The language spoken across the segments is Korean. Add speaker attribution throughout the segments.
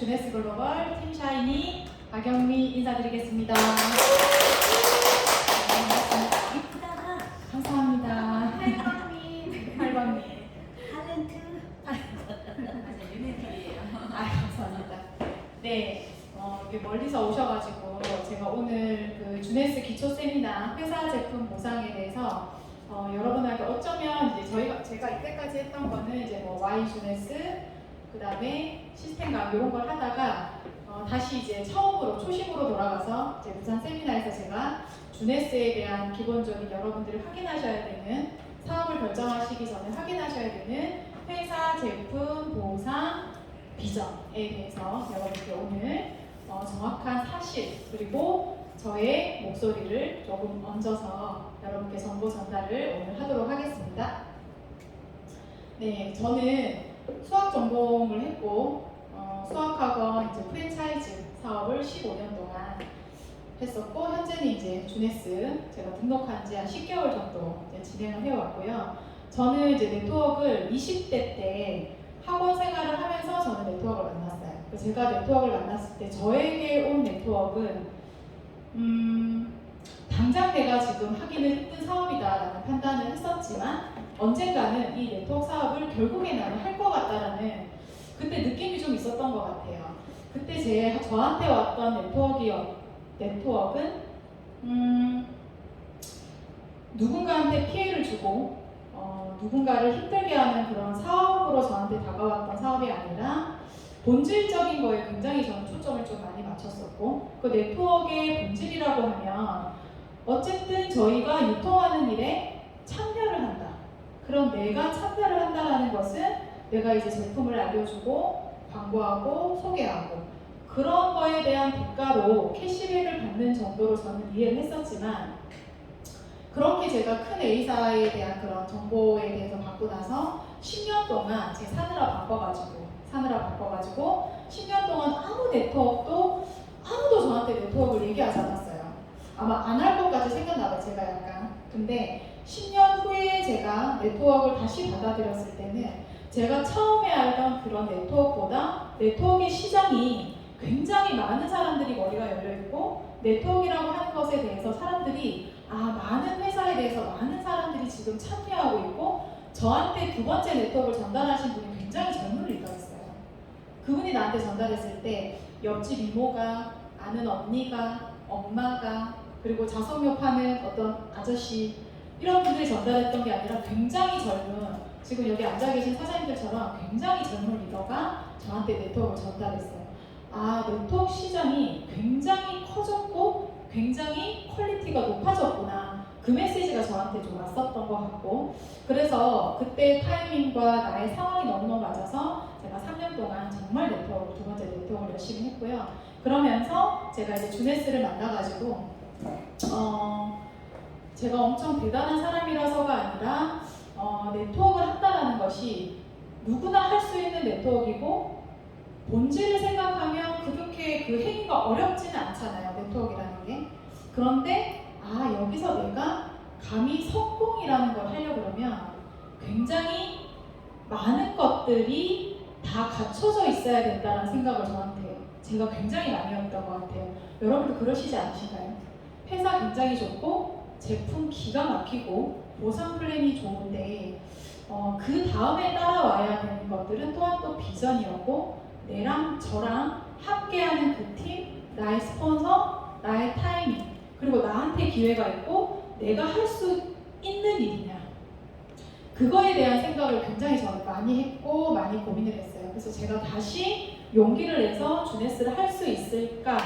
Speaker 1: 주네스 글로벌 팀 샤이니 박영미 인사드리겠습니다.
Speaker 2: 이쁘다.
Speaker 1: 감사합니다.
Speaker 2: 8번님.
Speaker 1: 8번님.
Speaker 2: 탤런트.
Speaker 3: 맞아요, 유네티예요.
Speaker 1: 감사합니다. 네, 이렇게 멀리서 오셔가지고 제가 오늘 그 주네스 기초 세미나 회사 제품 보상에 대해서 여러분에게 어쩌면 이제 제가 이때까지 했던 거는 이제 뭐 Y 주네스 그 다음에 시스템 강의 이런 걸 하다가 다시 이제 처음으로 초심으로 돌아가서 이제 부산 세미나에서 제가 주네스에 대한 기본적인 여러분들이 확인하셔야 되는 사업을 결정하시기 전에 확인하셔야 되는 회사 제품 보상 비전에 대해서 여러분께 오늘 정확한 사실 그리고 저의 목소리를 조금 얹어서 여러분께 정보 전달을 오늘 하도록 하겠습니다. 네, 저는 수학 전공을 했고 수학학원 이제 프랜차이즈 사업을 15년 동안 했었고 현재는 이제 주네스 제가 등록한 지 한 10개월 정도 이제 진행을 해왔고요. 저는 이제 네트워크를 20대 때 학원 생활을 하면서 저는 네트워크를 만났어요. 제가 네트워크를 만났을 때 저에게 온 네트워크는 당장 내가 지금 하기는 힘든 사업이다라는 판단을 했었지만 언젠가는 이 네트워크 사업을 결국에 나는 할 것 같다라는 그때 느낌이 좀 있었던 것 같아요. 그때 저한테 왔던 네트워크는 누군가한테 피해를 주고 누군가를 힘들게 하는 그런 사업으로 저한테 다가왔던 사업이 아니라 본질적인 거에 굉장히 저는 초점을 좀 많이 맞췄었고 그 네트워크의 본질이라고 하면 어쨌든 저희가 유통하는 일에 참여를 한다. 그럼 내가 참여를 한다는 것은 내가 이제 제품을 알려주고 광고하고 소개하고 그런 거에 대한 대가로 캐시백을 받는 정도로 저는 이해를 했었지만 그렇게 제가 큰 A사에 대한 그런 정보에 대해서 받고 나서 10년 동안 제 사느라 바빠가지고 10년 동안 아무 네트워크도 아무도 저한테 네트워크를 얘기하지 않았어요. 아마 안 할 것 같이 생겼나봐요, 제가 약간. 근데 10년 후에 제가 네트워크를 다시 받아들였을 때는 제가 처음에 알던 그런 네트워크보다 네트워크의 시장이 굉장히 많은 사람들이 머리가 열려있고 네트워크라고 하는 것에 대해서 사람들이 많은 회사에 대해서 많은 사람들이 지금 참여하고 있고 저한테 두 번째 네트워크를 전달하신 분이 굉장히 젊은 리더였어요. 그분이 나한테 전달했을 때 옆집 이모가 아는 언니가 엄마가 그리고 자석료 파는 어떤 아저씨 이런 분들이 전달했던 게 아니라 굉장히 젊은 지금 여기 앉아 계신 사장님들처럼 굉장히 젊은 리더가 저한테 네트워크를 전달했어요. 네트워크 시장이 굉장히 커졌고 굉장히 퀄리티가 높아졌구나. 그 메시지가 저한테 좀 왔었던 것 같고 그래서 그때 타이밍과 나의 상황이 너무너무 맞아서 제가 3년 동안 정말 두 번째 네트워크를 열심히 했고요. 그러면서 제가 이제 주네스를 만나가지고 제가 엄청 대단한 사람이라서가 아니라 네트워크를 한다는 것이 누구나 할 수 있는 네트워크이고 본질을 생각하면 그렇게 그 행위가 어렵지는 않잖아요. 네트워크라는 게. 그런데 여기서 내가 감히 성공이라는 걸 하려고 그러면 굉장히 많은 것들이 다 갖춰져 있어야 된다는 생각을 저한테 제가 굉장히 많이 했던 것 같아요. 여러분도 그러시지 않으신가요? 회사 굉장히 좋고 제품 기가 막히고 보상 플랜이 좋은데 그 다음에 따라와야 되는 것들은 또한 또 비전이었고 내랑 저랑 함께하는 그 팀, 나의 스폰서, 나의 타이밍 그리고 나한테 기회가 있고 내가 할 수 있는 일이냐 그거에 대한 생각을 굉장히 저는 많이 했고 많이 고민을 했어요. 그래서 제가 다시 용기를 내서 주네스를 할 수 있을까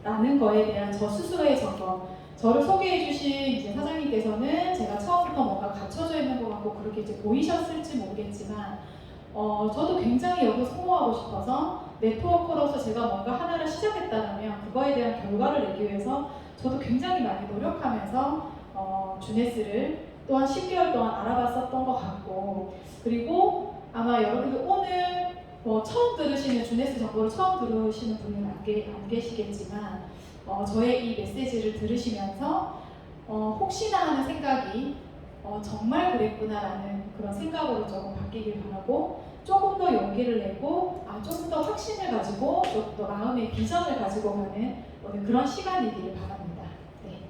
Speaker 1: 라는 거에 대한 저 스스로의 점검 저를 소개해 주신 이제 사장님께서는 제가 처음부터 뭔가 갖춰져 있는 것 같고 그렇게 이제 보이셨을지 모르겠지만 저도 굉장히 여기서 성공하고 싶어서 네트워크로서 제가 뭔가 하나를 시작했다면 그거에 대한 결과를 내기 위해서 저도 굉장히 많이 노력하면서 주네스를 또한 10개월 동안 알아봤었던 것 같고 그리고 아마 여러분들 오늘 처음 들으시는 주네스 정보를 처음 들으시는 분은 안 계시겠지만 저의 이 메시지를 들으시면서 혹시나 하는 생각이 정말 그랬구나라는 그런 생각으로 조금 바뀌길 바라고 조금 더 용기를 내고 조금 더 확신을 가지고 좀 더 마음의 비전을 가지고 가는 오늘 그런 시간이기를 바랍니다. 네.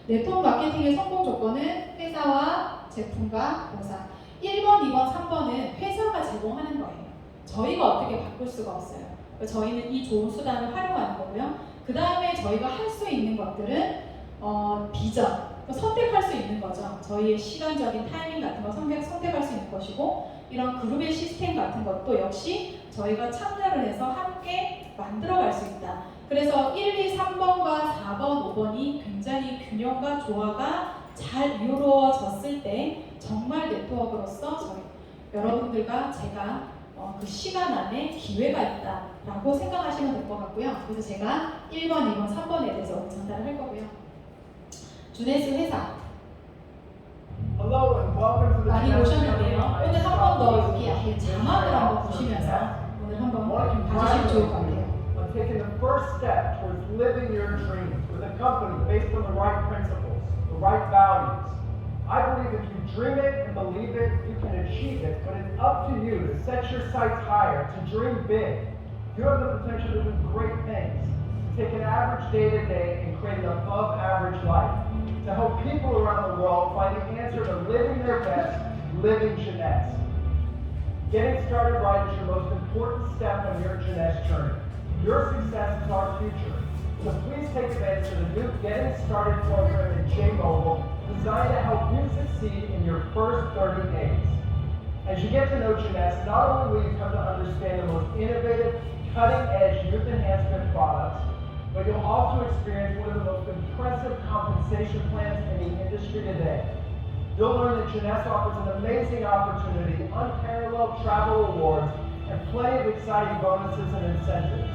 Speaker 1: 네트워크 마케팅의 성공 조건은 회사와 제품과 보상. 1번, 2번, 3번은 회사가 제공하는 거예요. 저희가 어떻게 바꿀 수가 없어요. 저희는 이 좋은 수단을 활용하는 거고요. 그 다음에 저희가 할 수 있는 것들은 비전, 선택할 수 있는 거죠. 저희의 시간적인 타이밍 같은 거 선택할 수 있는 것이고, 이런 그룹의 시스템 같은 것도 역시 저희가 참여를 해서 함께 만들어갈 수 있다. 그래서 1, 2, 3번과 4번, 5번이 굉장히 균형과 조화가 잘 이루어졌을 때 정말 네트워크로서 저희 여러분들과 제가 그 시간 안에 기회가 있다라고 생각하시면 될 것 같고요. 그래서 제가 1번, 2번, 3번에 대해서 오늘 전달을 할 거고요. 주네스 회사
Speaker 4: Hello and welcome to the
Speaker 1: 많이
Speaker 4: Genesis
Speaker 1: 보셨는데요.
Speaker 4: Company.
Speaker 1: 오늘 한 번 더 여기 앞에 자막을 한번 보시면서 오늘 한번 봐주시면 좋을 것 같아요.
Speaker 4: On taking the first step towards living your dreams with a company based on the right principles, the right values. I believe if you dream it and believe it, you can achieve it, but it's up to you to set your sights higher, to dream big. You have the potential to do great things, to take an average day to day and create an above average life, to help people around the world find the answer to living their best, living Jeunesse. Getting started right is your most important step on your Jeunesse journey. Your success is our future. So please take advantage of the new Getting Started program in J-Mobile, designed to help you succeed in your first 30 days. As you get to know Jeunesse, not only will you come to understand the most innovative, cutting-edge youth enhancement products, but you'll also experience one of the most impressive compensation plans in the industry today. You'll learn that Jeunesse offers an amazing opportunity, unparalleled travel rewards, and plenty of exciting bonuses and incentives.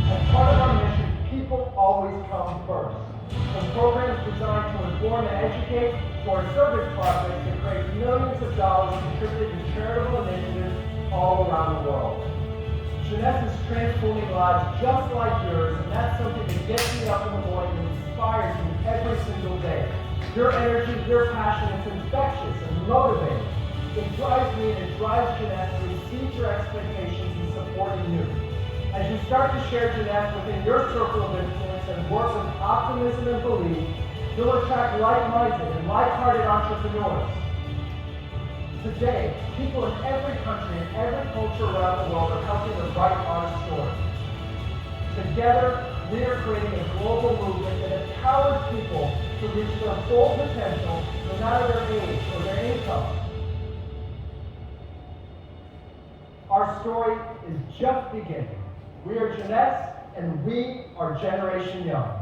Speaker 4: As part of our mission, people always come first. The program is designed to inform and educate for service projects that create millions of dollars contributed to charitable initiatives all around the world. Jeunesse is transforming lives just like yours, and that's something that gets me up in the morning and inspires me every single day. Your energy, your passion, it's infectious and motivating. It drives me and it drives Jeunesse to exceed your expectations in supporting you. As you start to share Jeunesse within your circle of influence and work with optimism and belief, you'll attract like-minded and like-hearted entrepreneurs. Today, people in every country and every culture around the world are helping to write our story. Together, we are creating a global movement that empowers people to reach their full potential, no matter their age or their income. Our story is just beginning. We are Jeunesse, and we are Generation Young.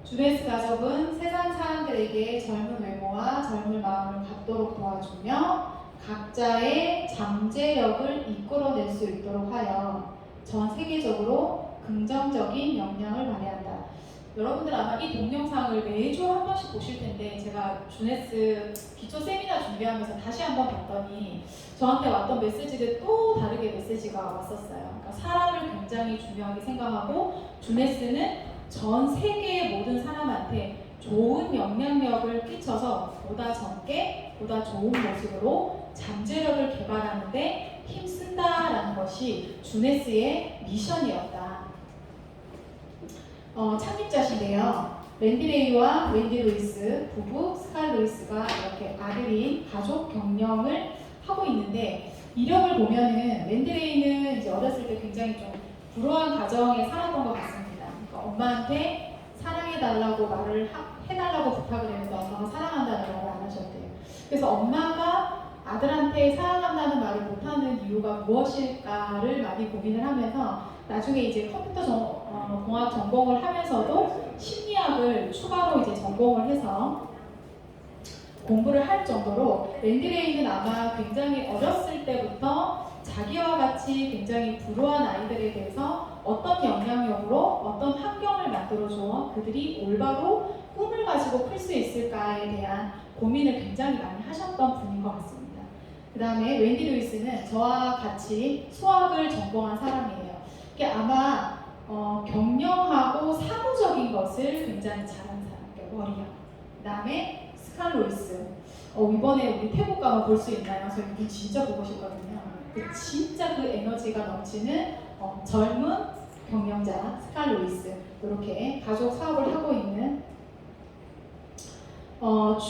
Speaker 1: 주네스 가족은 세상 사람들에게 젊은 외모와 젊은 마음을 갖도록 도와주며 각자의 잠재력을 이끌어낼 수 있도록 하여 전 세계적으로 긍정적인 영향을 발휘한다. 여러분들 아마 이 동영상을 매주 한 번씩 보실 텐데 제가 주네스 기초 세미나 준비하면서 다시 한번 봤더니 저한테 왔던 메시지들 또 다르게 메시지가 왔었어요. 그러니까 사람을 굉장히 중요하게 생각하고 주네스는 전 세계의 모든 사람한테 좋은 영향력을 끼쳐서 보다 젊게, 보다 좋은 모습으로 잠재력을 개발하는데 힘쓴다라는 것이 주네스의 미션이었다. 창립자신데요. 랜디 레이와 웬디 루이스 부부 스칼 루이스가 이렇게 아들인 가족 경영을 하고 있는데 이력을 보면은 랜디 레이는 이제 어렸을 때 굉장히 좀 불우한 가정에 살았던 것 같습니다. 그러니까 엄마한테 사랑해달라고 말을 해달라고 부탁을 했는데 엄마가 사랑한다는 말을 안 하셨대요. 그래서 엄마가 아들한테 사랑한다는 말을 못하는 이유가 무엇일까를 많이 고민을 하면서 나중에 이제 컴퓨터 공학 전공을 하면서도 심리학을 추가로 이제 전공을 해서 공부를 할 정도로 랜디 레이는 아마 굉장히 어렸을 때부터 자기와 같이 굉장히 불우한 아이들에 대해서 어떤 영향력으로 어떤 환경을 만들어줘 그들이 올바로 꿈을 가지고 클 수 있을까에 대한 고민을 굉장히 많이 하셨던 분인 것 같습니다. 그 다음에 웬디 루이스는 저와 같이 수학을 전공한 사람이에요. 이게 아마 경영하고 사무적인 것을 굉장히 잘하는 사람, 머리형. 그 다음에 스칼 루이스. 이번에 우리 태국 가면 볼 수 있나요? 저 이분 진짜 보고 싶거든요. 진짜 그 에너지가 넘치는 젊은 경영자 스칼로이스 이렇게 가족 사업을 하고 있는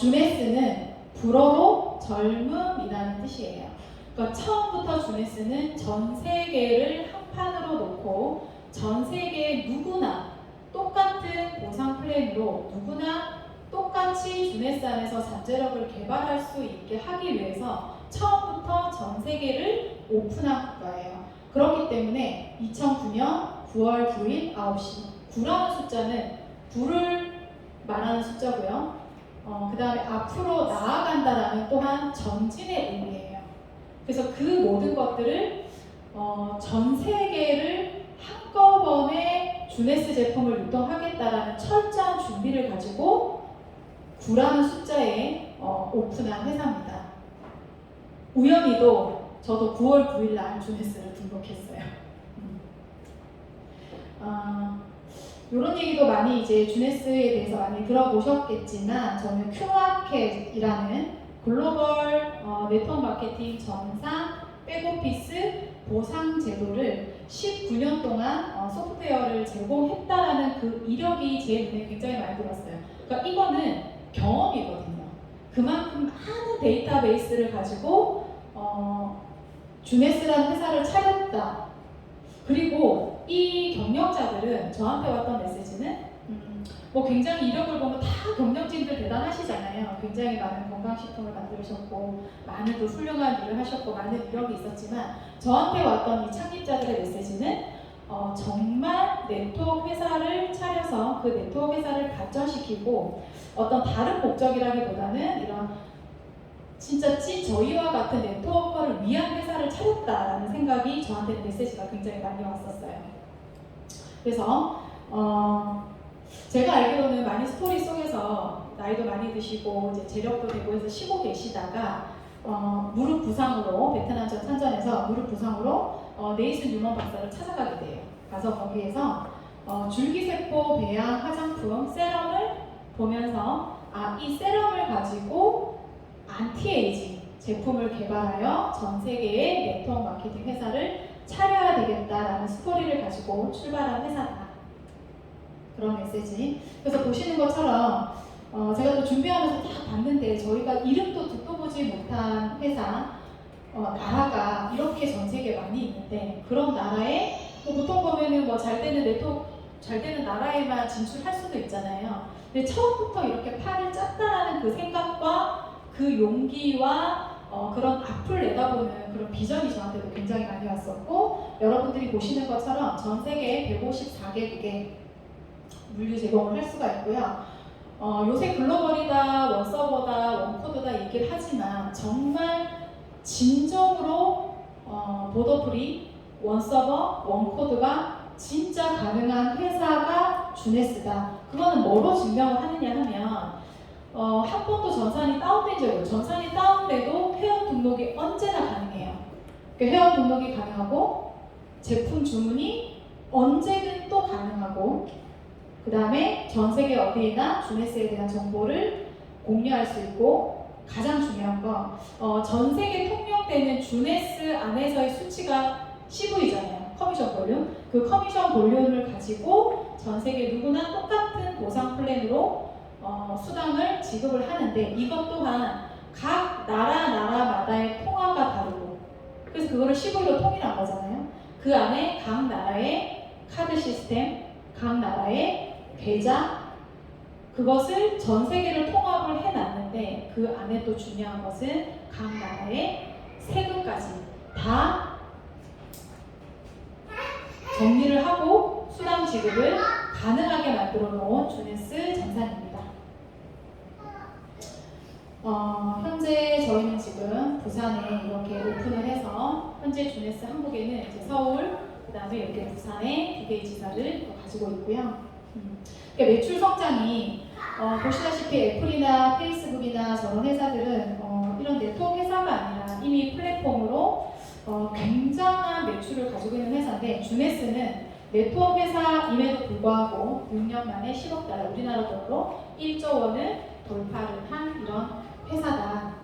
Speaker 1: 주네스는 불어로 젊음이라는 뜻이에요. 그러니까 처음부터 주네스는 전 세계를 한 판으로 놓고 전 세계 누구나 똑같은 보상 플랜으로 누구나 똑같이 주네스 안에서 잠재력을 개발할 수 있게 하기 위해서 처음부터 전 세계를 오픈한 국가예요. 그렇기 때문에 2009년 9월 9일 9시 9라는 숫자는 불을 말하는 숫자고요. 그 다음에 앞으로 나아간다라는 또한 전진의 의미예요. 그래서 그 모든 것들을 전 세계를 한꺼번에 주네스 제품을 유통하겠다라는 철저한 준비를 가지고 9라는 숫자에 오픈한 회사입니다. 우연히도 저도 9월 9일 날 주네스를 등록했어요. 이런 얘기도 많이 이제 주네스에 대해서 많이 들어보셨겠지만 저는 큐아캣이라는 글로벌 네트워크 마케팅 전산 백오피스 보상 제도를 19년 동안 소프트웨어를 제공했다라는 그 이력이 제 눈에 굉장히 많이 들었어요. 그러니까 이거는 경험이거든요. 그만큼 많은 데이터베이스를 가지고 주네스라는 회사를 차렸다. 그리고 이 경영자들은 저한테 왔던 메시지는 뭐 굉장히 이력을 보면 다 경영진들 대단하시잖아요. 굉장히 많은 건강식품을 만드셨고 많은 또 훌륭한 일을 하셨고 많은 이력이 있었지만 저한테 왔던 이 창립자들의 메시지는 정말 네트워크 회사를 차려서 그 네트워크 회사를 발전시키고 어떤 다른 목적이라기보다는 이런 진짜 저희와 같은 네트워커를 위한 회사를 차렸다라는 생각이 저한테 메시지가 굉장히 많이 왔었어요. 그래서 제가 알기로는 많이 스토리 속에서 나이도 많이 드시고 이제 재력도 되고 해서 쉬고 계시다가 무릎 부상으로 베트남전 참전에서 무릎 부상으로 네이슨 뉴먼 박사를 찾아가게 돼요. 가서 거기에서 줄기세포 배양 화장품 세럼을 보면서 이 세럼을 가지고 안티에이징 제품을 개발하여 전 세계의 네트워크 마케팅 회사를 차려야 되겠다라는 스토리를 가지고 출발한 회사다. 그런 메시지. 그래서 보시는 것처럼 제가 또 준비하면서 딱 봤는데 저희가 이름도 듣도 보지 못한 회사 나라가 이렇게 전 세계에 많이 있는데 그런 나라에 보통 보면은 뭐 잘 되는 네트워크 잘 되는 나라에만 진출할 수도 있잖아요. 근데 처음부터 이렇게 판을 짰다라는 그 생각과 그 용기와 그런 앞을 내다보는 그런 비전이 저한테도 굉장히 많이 왔었고 여러분들이 보시는 것처럼 전 세계 154개국에 물류 제공을 할 수가 있고요. 요새 글로벌이다, 원서버다, 원코드다 얘기를 하지만 정말 진정으로 보더프리, 원서버, 원코드가 진짜 가능한 회사가 주네스다. 그거는 뭐로 증명을 하느냐 하면 한 번도 전산이 다운된 적이 없어요. 전산이 다운돼도 회원 등록이 언제나 가능해요. 그러니까 회원 등록이 가능하고 제품 주문이 언제든 또 가능하고 그 다음에 전 세계 어디에나 주네스에 대한 정보를 공유할 수 있고 가장 중요한 건 전 세계 통용되는 주네스 안에서의 수치가 CV잖아요. 커미션 볼륨. 그 커미션 볼륨을 가지고 전 세계 누구나 똑같은 보상 플랜으로 수당을 지급을 하는데 이것 또한 각 나라마다의 통화가 다르고 그래서 그거를 CV로 통일한 거잖아요. 그 안에 각 나라의 카드 시스템, 각 나라의 계좌 그것을 전 세계를 통합을 해놨는데 그 안에 또 중요한 것은 각 나라의 세금까지 다 정리를 하고 수당 지급을 가능하게 만들어 놓은 주네스 전산입니다. 현재 저희는 지금 부산에 이렇게 오픈을 해서 현재 주네스 한국에는 이제 서울, 그 다음에 이렇게 부산에 2개의 지사를 가지고 있고요. 그러니까 매출 성장이 보시다시피 애플이나 페이스북이나 저런 회사들은 이런 네트워크 회사가 아니라 이미 플랫폼으로 굉장한 매출을 가지고 있는 회사인데 주네스는 네트워크 회사임에도 불구하고 6년 만에 10억 달러 우리나라 돈으로 1조 원을 돌파를 한 이런 회사다.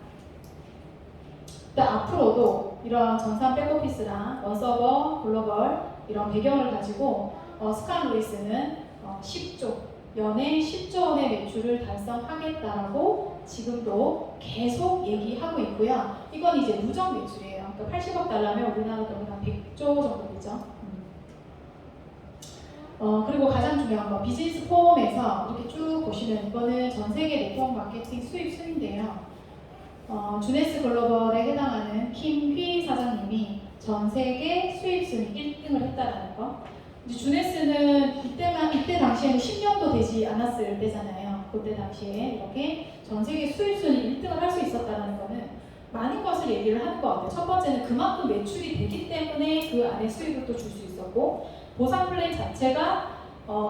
Speaker 1: 앞으로도 이런 전산 백오피스랑 원서버, 글로벌 이런 배경을 가지고 스칸 루이스는 10조, 연에 10조 원의 매출을 달성하겠다라고 지금도 계속 얘기하고 있고요. 이건 이제 누적 매출이에요. 그러니까 80억 달러면 우리나라 돈으로 한 100조 정도 되죠. 그리고 가장 중요한 거 비즈니스 폼에서 이렇게 쭉 보시면 이거는 전 세계 네트워크 마케팅 수입 순인데요. 주네스 글로벌에 해당하는 김휘 사장님이 전 세계 수입 순위 1등을 했다라는 거. 이제 주네스는 이때 당시에는 10년도 되지 않았을 때잖아요. 그때 당시에 이렇게 전 세계 수입 순위 1등을 할 수 있었다는 거는 많은 것을 얘기를 하는 것 같아요. 첫 번째는 그만큼 매출이 되기 때문에 그 안에 수입을 또 줄 수 있었고, 보상 플랜 자체가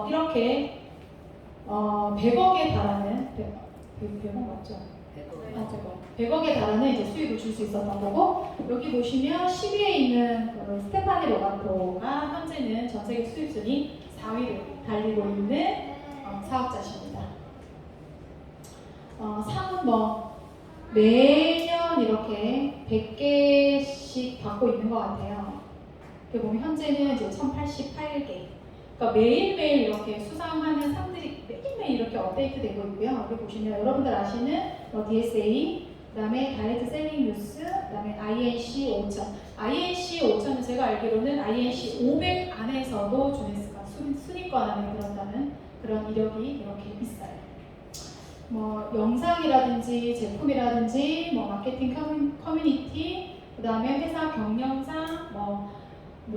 Speaker 1: 이렇게 100억에 달하는 100억 맞죠? 100억에 달하는 이제 수입을 줄 수 있었던 거고, 여기 보시면 10위에 있는 스테파니 로바토가 현재는 전 세계 수입 순위 4위를 달리고 있는 사업자십니다. 상은 뭐 매년 이렇게 100개씩 받고 있는 것 같아요. 이렇게 보면 현재는 이제 1088개. 그러니까 매일매일 이렇게 수상하는 상들이 매일매일 이렇게 업데이트되고 있고요. 여기 보시면 여러분들 아시는 DSA, 그 다음에 다이렉트 셀링 뉴스, 그 다음에 INC 5000. INC 5000은 제가 알기로는 INC 500 안에서도 주네스가 순위권 안에 들었다는 그런 이력이 이렇게 있어요. 뭐 영상이라든지 제품이라든지 뭐 마케팅 커뮤니티, 그 다음에 회사 경영상, 뭐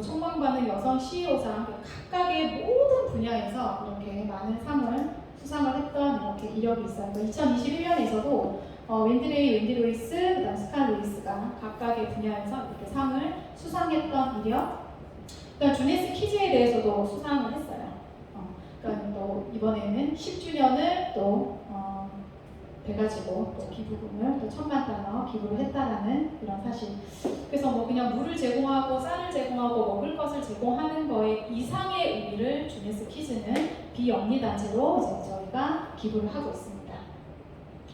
Speaker 1: 총망받는 여성 CEO상 각각의 모든 분야에서 이렇게 많은 상을 수상을 했던 이렇게 이력이 있어요. 2021년에서도 wendy 루이스, 그다음 스칸 루이스가 각각의 분야에서 이렇게 상을 수상했던 이력. 그다음 주네스 키즈에 대해서도 수상을 했어요. 그러니까 또 이번에는 10주년을 또 돼가지고 또 기부금을 또 1000만 달러 기부를 했다라는 이런 사실. 그래서 뭐 그냥 물을 제공하고 쌀을 제공하고 먹을 것을 제공하는 거에 이상의 의미를 주네스 키즈는 비영리 단체로 이제 저희가 기부를 하고 있습니다.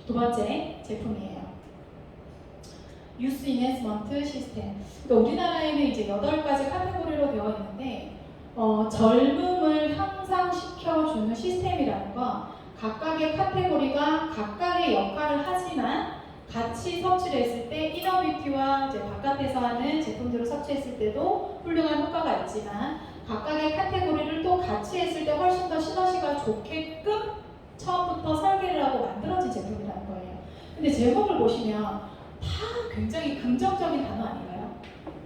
Speaker 1: 두 번째 제품이에요. 유스 이네스먼트 시스템. 그러니까 우리나라에는 이제 8가지 카테고리로 되어 있는데 젊음을 향상시켜주는 시스템이라는 건 각각의 카테고리가 각각의 역할을 하지만 같이 섭취를 했을 때 이너뷰티와 이제 바깥에서 하는 제품들을 섭취했을 때도 훌륭한 효과가 있지만 각각의 카테고리를 또 같이 했을 때 훨씬 더 시너지가 좋게끔 처음부터 설계를 하고 만들어진 제품이라는 거예요. 근데 제목을 보시면 다 굉장히 긍정적인 단어 아닌가요?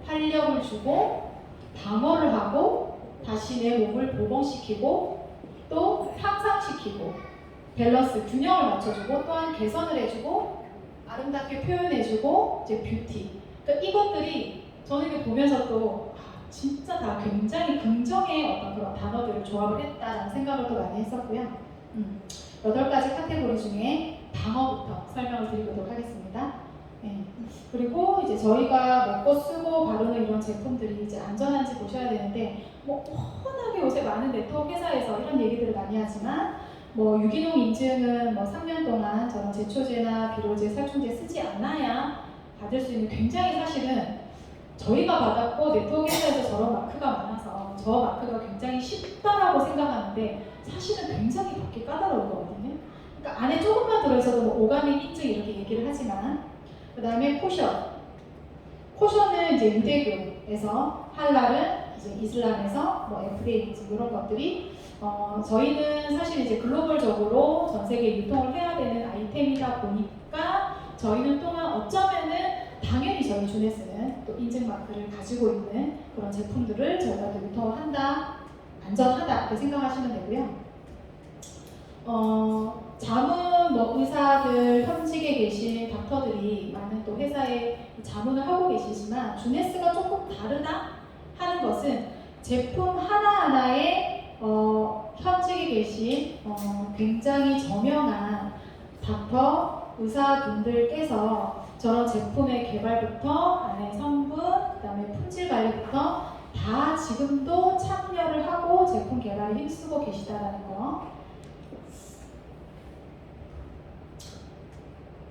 Speaker 1: 활력을 주고 방어를 하고 다시 내 몸을 보건시키고 또 향상시키고 밸런스, 균형을 맞춰주고 또한 개선을 해주고 아름답게 표현해주고 이제 뷰티. 그러니까 이것들이 저는 이렇게 보면서 또 진짜 다 굉장히 긍정의 어떤 그런 단어들을 조합을 했다라는 생각을 또 많이 했었고요. 8가지 카테고리 중에 방어부터 설명을 드리도록 하겠습니다. 네. 그리고 이제 저희가 먹고 쓰고 바르는 이런 제품들이 이제 안전한지 보셔야 되는데 뭐 워낙에 요새 많은 네트워크 회사에서 이런 얘기들을 많이 하지만 뭐 유기농 인증은 뭐 3년 동안 저런 제초제나 비료제, 살충제 쓰지 않아야 받을 수 있는 굉장히 사실은 저희가 받았고 네트워크 회사에서 저런 마크가 많아서 저 마크가 굉장히 쉽다라고 생각하는데 사실은 굉장히 받기 까다로운 거거든요. 그러니까 안에 조금만 들어있어도 뭐 오가닉 인증 이렇게 얘기를 하지만 그 다음에 코션은 이제 유대교에서, 할랄은 이제 이슬람에서 뭐 FDA 인증 이런 것들이 저희는 사실 이제 글로벌적으로 전 세계에 유통을 해야 되는 아이템이다 보니까 저희는 또한 어쩌면은 당연히 저희 주네스는 또 인증 마크를 가지고 있는 그런 제품들을 저희가 또 유통을 한다, 안전하다 이렇게 생각하시면 되고요. 자문 뭐 의사들, 현직에 계신 닥터들이 많은 또 회사에 자문을 하고 계시지만 주네스가 조금 다르다 하는 것은 제품 하나하나에 현직에 계신 굉장히 저명한 닥터, 의사분들께서 저런 제품의 개발부터 안에 성분, 그 다음에 품질 관리부터 다 지금도 참여를 하고 제품 개발에 힘쓰고 계시다라는 거.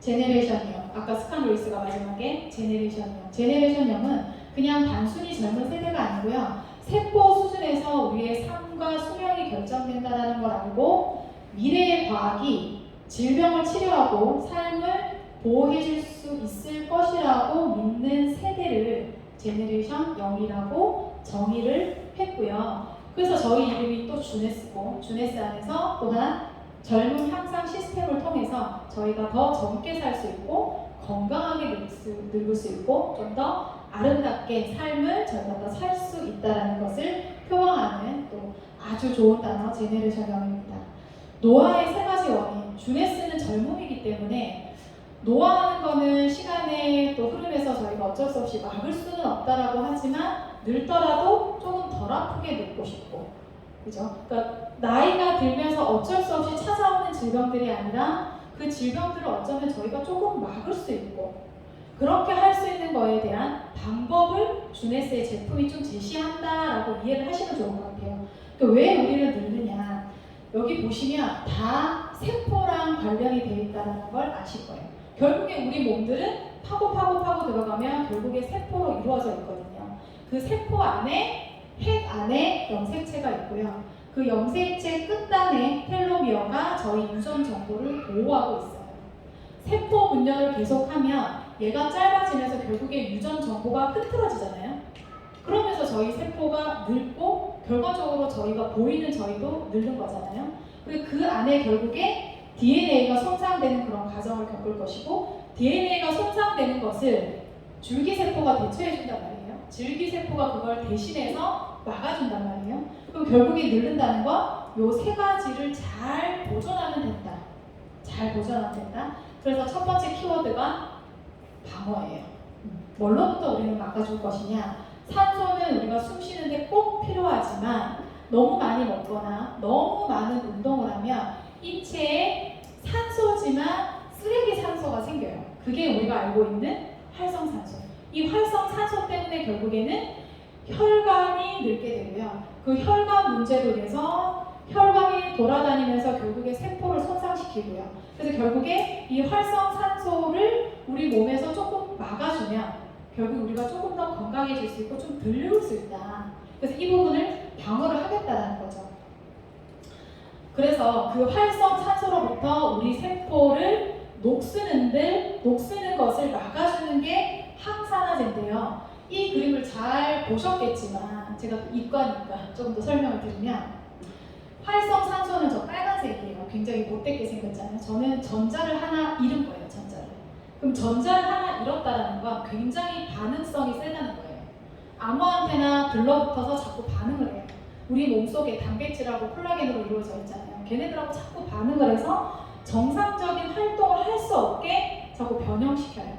Speaker 1: 제네레이션형. 아까 스칸 루이스가 마지막에 제네레이션형. 제네레이션형은 그냥 단순히 젊은 세대가 아니고요. 세포 수준에서 우리의 삶과 수명이 결정된다는 걸 알고 미래의 과학이 질병을 치료하고 삶을 보호해줄 수 있을 것이라고 믿는 세대를 제네레이션 0이라고 정의를 했고요. 그래서 저희 이름이 또 주네스고, 주네스 안에서 또한 젊음 향상 시스템을 통해서 저희가 더 젊게 살 수 있고 건강하게 늙을 수 있고 좀 더 아름답게 삶을 저희가 더 살 수 있다는 것을 표방하는 또 아주 좋은 단어 제네레이션 0입니다. 노화의 세 가지 원인, 주네스는 젊음이기 때문에 노화하는 거는 시간의 또 흐름에서 저희가 어쩔 수 없이 막을 수는 없다라고 하지만 늙더라도 조금 덜 아프게 늙고 싶고, 그죠? 그러니까 나이가 들면서 어쩔 수 없이 찾아오는 질병들이 아니라 그 질병들을 어쩌면 저희가 조금 막을 수 있고 그렇게 할 수 있는 거에 대한 방법을 주네스의 제품이 좀 제시한다라고 이해를 하시면 좋을 것 같아요. 그러니까 왜 우리는 늙느냐? 여기 보시면 다 세포랑 관련이 되어 있다는 걸 아실 거예요. 결국에 우리 몸들은 파고 들어가면 결국에 세포로 이루어져 있거든요. 그 세포 안에 핵 안에 염색체가 있고요. 그 염색체 끝단에 텔로미어가 저희 유전 정보를 보호하고 있어요. 세포 분열을 계속하면 얘가 짧아지면서 결국에 유전 정보가 흐트러지잖아요. 그러면서 저희 세포가 늙고 결과적으로 저희가 보이는 저희도 늙는 거잖아요. 그리고 그 안에 결국에 DNA가 손상되는 그런 과정을 겪을 것이고 DNA가 손상되는 것을 줄기세포가 대처해준단 말이에요. 줄기세포가 그걸 대신해서 막아준단 말이에요. 그럼 결국에 늙는다는 건 요 세 가지를 잘 보존하면 된다. 잘 보존하면 된다. 그래서 첫 번째 키워드가 방어예요. 뭘로부터 우리는 막아줄 것이냐? 산소는 우리가 숨 쉬는데 꼭 필요하지만 너무 많이 먹거나 너무 많은 운동을 하면 인체에 산소지만 쓰레기 산소가 생겨요. 그게 우리가 알고 있는 활성산소. 이 활성산소 때문에 결국에는 혈관이 늙게 되고요. 그 혈관 문제로 인해서 혈관이 돌아다니면서 결국에 세포를 손상시키고요. 그래서 결국에 이 활성산소를 우리 몸에서 조금 막아주면 결국 우리가 조금 더 건강해질 수 있고 좀 덜 늙을 수 있다. 그래서 이 부분을 방어를 하겠다는 거죠. 그래서 그 활성산소로부터 우리 세포를 녹쓰는 것을 막아주는 게 항산화제인데요. 이 그림을 잘 보셨겠지만 제가 이과니까 조금 더 설명을 드리면 활성산소는 저 빨간색이에요. 굉장히 못되게 생겼잖아요. 저는 전자를 하나 잃은 거예요. 전자를. 그럼 전자를 하나 잃었다는 건 굉장히 반응성이 세다는 거예요. 암호한테나 들러붙어서 자꾸 반응을 해요. 우리 몸속에 단백질하고 콜라겐으로 이루어져 있잖아요. 걔네들하고 자꾸 반응을 해서 정상적인 활동을 할 수 없게 자꾸 변형시켜요.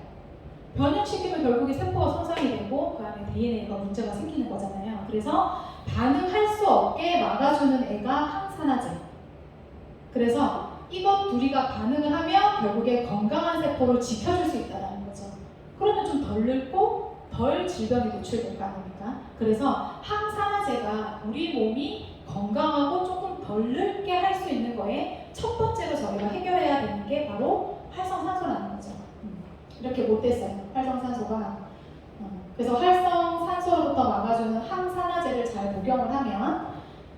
Speaker 1: 변형시키면 결국에 세포가 손상이 되고 그 안에 DNA가 문제가 생기는 거잖아요. 그래서 반응할 수 없게 막아주는 애가 항산화제. 그래서 이것 둘이가 반응을 하면 결국에 건강한 세포를 지켜줄 수 있다는 거죠. 그러면 좀 덜 늙고 덜 질병에 노출될 거 아닙니까? 그래서 항산화제가 우리 몸이 건강하고 조금 덜 늙게 할 수 있는 거에 첫 번째로 저희가 해결해야 되는 게 바로 활성산소라는 거죠. 이렇게 못됐어요. 활성산소가. 그래서 활성산소로부터 막아주는 항산화제를 잘 복용을 하면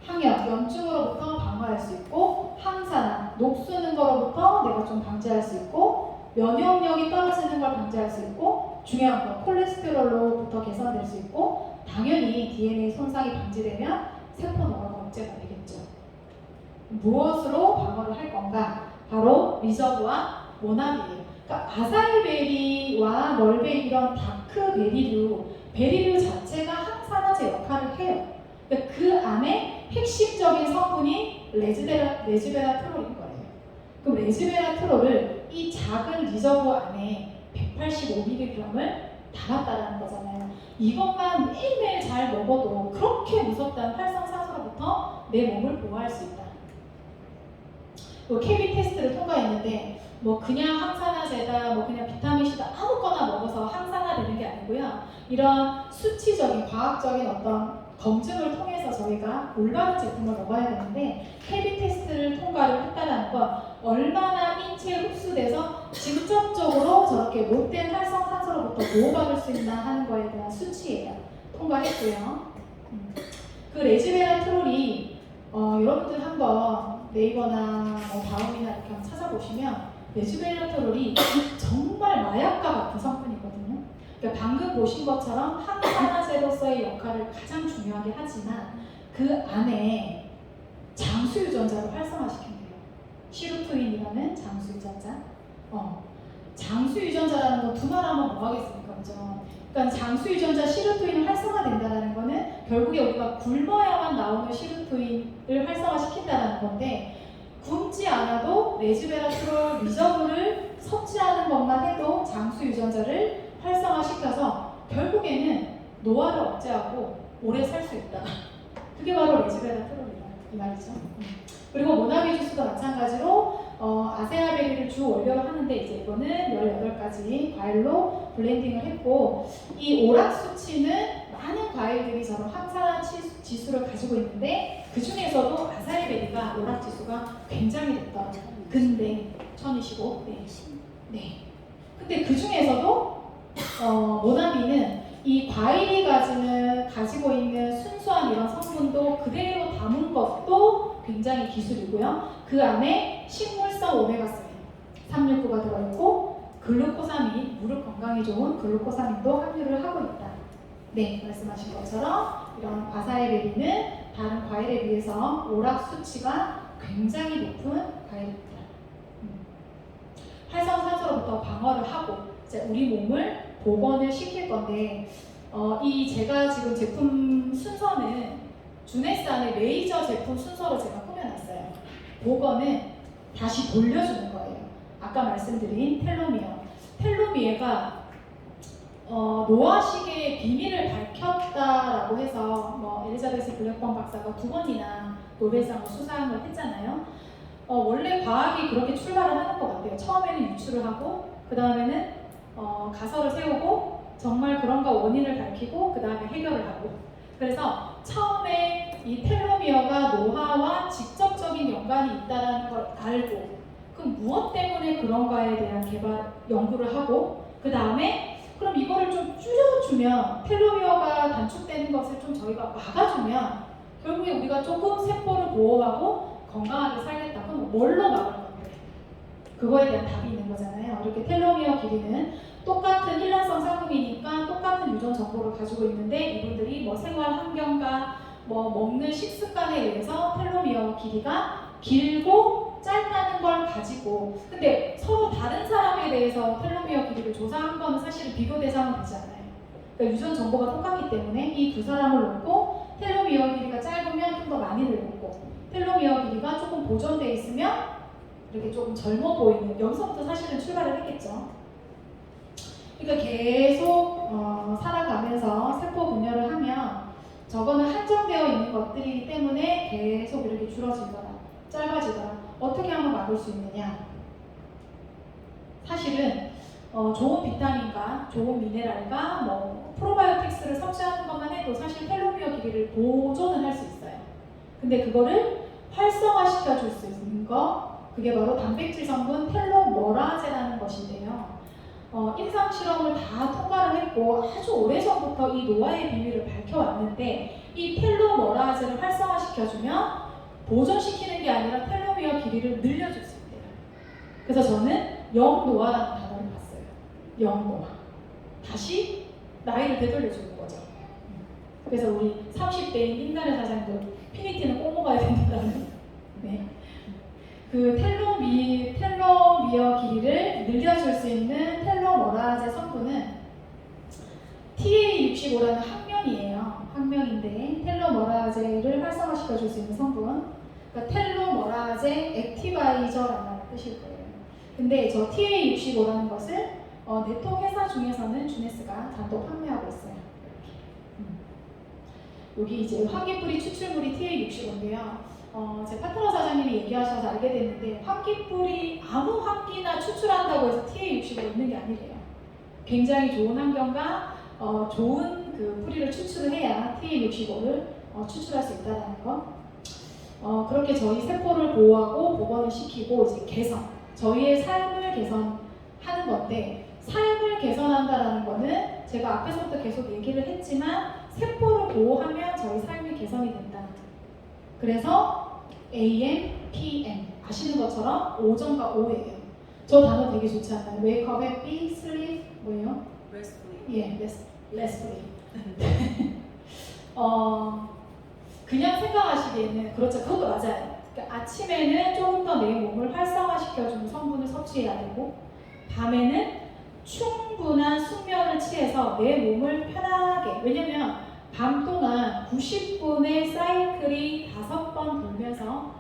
Speaker 1: 항염, 염증으로부터 방어할 수 있고 항산화, 녹쓰는 거로부터 내가 좀 방지할 수 있고 면역력이 떨어지는 걸 방지할 수 있고 중요한 건 콜레스테롤로부터 개선될 수 있고 당연히 DNA 손상이 방지되면 세포 노화가 억제가 되겠죠. 무엇으로 방어를 할 건가? 바로 리저브와 모나비예요. 그러니까 아사이베리와 멀베리 이런 다크베리류, 베리류 자체가 항산화제 역할을 해요. 그러니까 그 안에 핵심적인 성분이 레즈베라트롤인 거예요. 그럼 레즈베라트롤을 이 작은 리저브 안에 185mg을 담았다라는 거잖아요. 이것만 매일매일 잘 먹어도 그렇게 무섭다는 활성산소로부터 내 몸을 보호할 수 있다. KB 테스트를 통과했는데 뭐 그냥 항산화제다, 뭐 그냥 비타민C다 아무거나 먹어서 항산화 되는 게 아니고요. 이런 수치적인 과학적인 어떤 검증을 통해서 저희가 올바른 제품을 먹어야 되는데 KB 테스트를 통과를 했다는 건 얼마나 인체에 흡수돼서 직접적으로 저렇게 못된 활성산소로부터 보호받을 수 있나 하는 거에 대한 수치예요. 통과했고요. 그 레즈베라트롤이 여러분들 한번 네이버나 뭐 다음이나 이렇게 한번 찾아보시면 레즈베라트롤이 정말 마약과 같은 성분이거든요. 그러니까 방금 보신 것처럼 항산화제로서의 역할을 가장 중요하게 하지만 그 안에 장수유전자를 활성화시킨대요. 시루토인이라는 장수유전자. 장수유전자라는 건 두말하면 뭐 하겠습니까? 그죠? 그러니까 장수유전자 시루토인이 활성화된다는 거는 결국에 우리가 굶어야만 나오는 시루토인을 활성화시킨다는 건데 굶지 않아도 레즈베라트롤 리저브를 섭취하는 것만 해도 장수유전자를 활성화시켜서 결국에는 노화를 억제하고 오래 살 수 있다. 그게 바로 레즈베라트롤이다 이 말이죠. 그리고 모나비 주스도 마찬가지로 아세아베리를 주 원료로 하는데 이제 이거는 18가지 과일로 블렌딩을 했고 이 오락 수치는 많은 과일들이 저런 항산화 지수를 가지고 있는데 그 중에서도 아사이베리가 오락 지수가 굉장히 높더라고요. 근데 1025. 네. 근데 그 중에서도 모나비는 이 과일이 가지고 있는 순수한 이런 성분도 그대로 담은 것도 굉장히 기술이고요. 그 안에 식물성 오메가3, 369가 들어있고 글루코사민, 무릎 건강에 좋은 글루코사민도 함유를 하고 있다. 네, 말씀하신 것처럼 이런 아사이베리는 다른 과일에 비해서 오락 수치가 굉장히 높은 과일입니다. 활성산소로부터 방어를 하고 이제 우리 몸을 복원을 시킬 건데 이 제가 지금 제품 순서는 주네스 안에 메이저 제품 순서로 제가 꾸며놨어요. 복원은 다시 돌려주는 거예요. 아까 말씀드린 텔로미어가 노화 시계의 비밀을 밝혔다라고 해서 엘리자베스 블랙번 박사가 2번이나 노벨상을 수상을 했잖아요. 원래 과학이 그렇게 출발을 하는 것 같아요. 처음에는 유추를 하고 그 다음에는 가설을 세우고 정말 그런가 원인을 밝히고 그 다음에 해결을 하고 그래서 처음에 이 텔로미어가 노화와 직접적인 연관이 있다는 걸 알고 그럼 무엇 때문에 그런가에 대한 연구를 하고 그 다음에 그럼 이거를 좀 줄여주면 텔로미어가 단축되는 것을 좀 저희가 막아주면 결국에 우리가 조금 세포를 보호하고 건강하게 살겠다. 그럼 뭘로 막을 건데? 그거에 대한 답이 있는 거잖아요. 이렇게 텔로미어 길이는 똑같은 일란성 상품이니까 똑같은 유전 정보를 가지고 있는데 이분들이 생활 환경과 먹는 식습관에 의해서 텔로미어 길이가 길고 짧다는 걸 가지고 근데 서로 다른 사람에 대해서 텔로미어 길이를 조사한 거는 사실 비교 대상은 되지 않아요. 그러니까 유전 정보가 똑같기 때문에 이 두 사람을 놓고 텔로미어 길이가 짧으면 좀 더 많이 늙고 텔로미어 길이가 조금 보존되어 있으면 이렇게 조금 젊어 보이는 여기서부터 사실은 출발을 했겠죠. 그러니까 계속 살아가면서 세포 분열을 하면 저거는 한정되어 있는 것들이기 때문에 계속 이렇게 줄어지거나 짧아지거나 어떻게 하면 막을 수 있느냐? 사실은 좋은 비타민과 좋은 미네랄과 프로바이오틱스를 섭취하는 것만 해도 사실 텔로미어 길이를 보존을 할 수 있어요. 근데 그거를 활성화시켜 줄 수 있는 거 그게 바로 단백질 성분 텔로머라제라는 것인데요. 임상 실험을 다 통과를 했고 아주 오래전부터 이 노화의 비밀을 밝혀왔는데 이 텔로머라제를 활성화시켜주면 보존시키는 게 아니라 텔로미어 길이를 늘려줄 수 있대요. 그래서 저는 영노화라는 단어를 봤어요. 영노화. 다시 나이를 되돌려주는 거죠. 그래서 우리 30대인 인간의 사장도 피니티는 꼭 먹어야 된다는 네. 그 텔로미어 길이를 늘려줄 수 있는 텔로머라제 성분은 TA65라는 항명이에요. 항명인데 텔로머라제를 활성화시켜줄 수 있는 성분 그러니까 텔로머라제 액티바이저라는 뜻일 거예요. 근데 저 TA65라는 것을 네트워크 회사 중에서는 주네스가 단독 판매하고 있어요. 여기 이제 환기뿌리 추출물이 TA65인데요. 제 파트너 사장님이 얘기하셔서 알게 됐는데 환기뿌리 아무 환기나 추출한다고 해서 TA65가 있는 게 아니래요. 굉장히 좋은 환경과 좋은 그 뿌리를 추출을 해야 TA65를 추출할 수 있다는 거. 그렇게 저희 세포를 보호하고 복원을 시키고 이제 개선, 저희의 삶을 개선하는 건데, 삶을 개선한다라는 거는 제가 앞에서부터 계속 얘기를 했지만 세포를 보호하면 저희 삶이 개선이 된다. 그래서 AM, PM 아시는 것처럼 오전과 오후예요. 저 단어 되게 좋지 않나요? Wake up happy, sleep 뭐예요?
Speaker 3: Restfully.
Speaker 1: 예, less sleep. 그냥 생각하시기에는 그렇죠. 그것도 맞아요. 그러니까 아침에는 조금 더 내 몸을 활성화시켜주는 성분을 섭취해야 되고, 밤에는 충분한 숙면을 취해서 내 몸을 편하게, 왜냐면 밤 동안 90분의 사이클이 5번 돌면서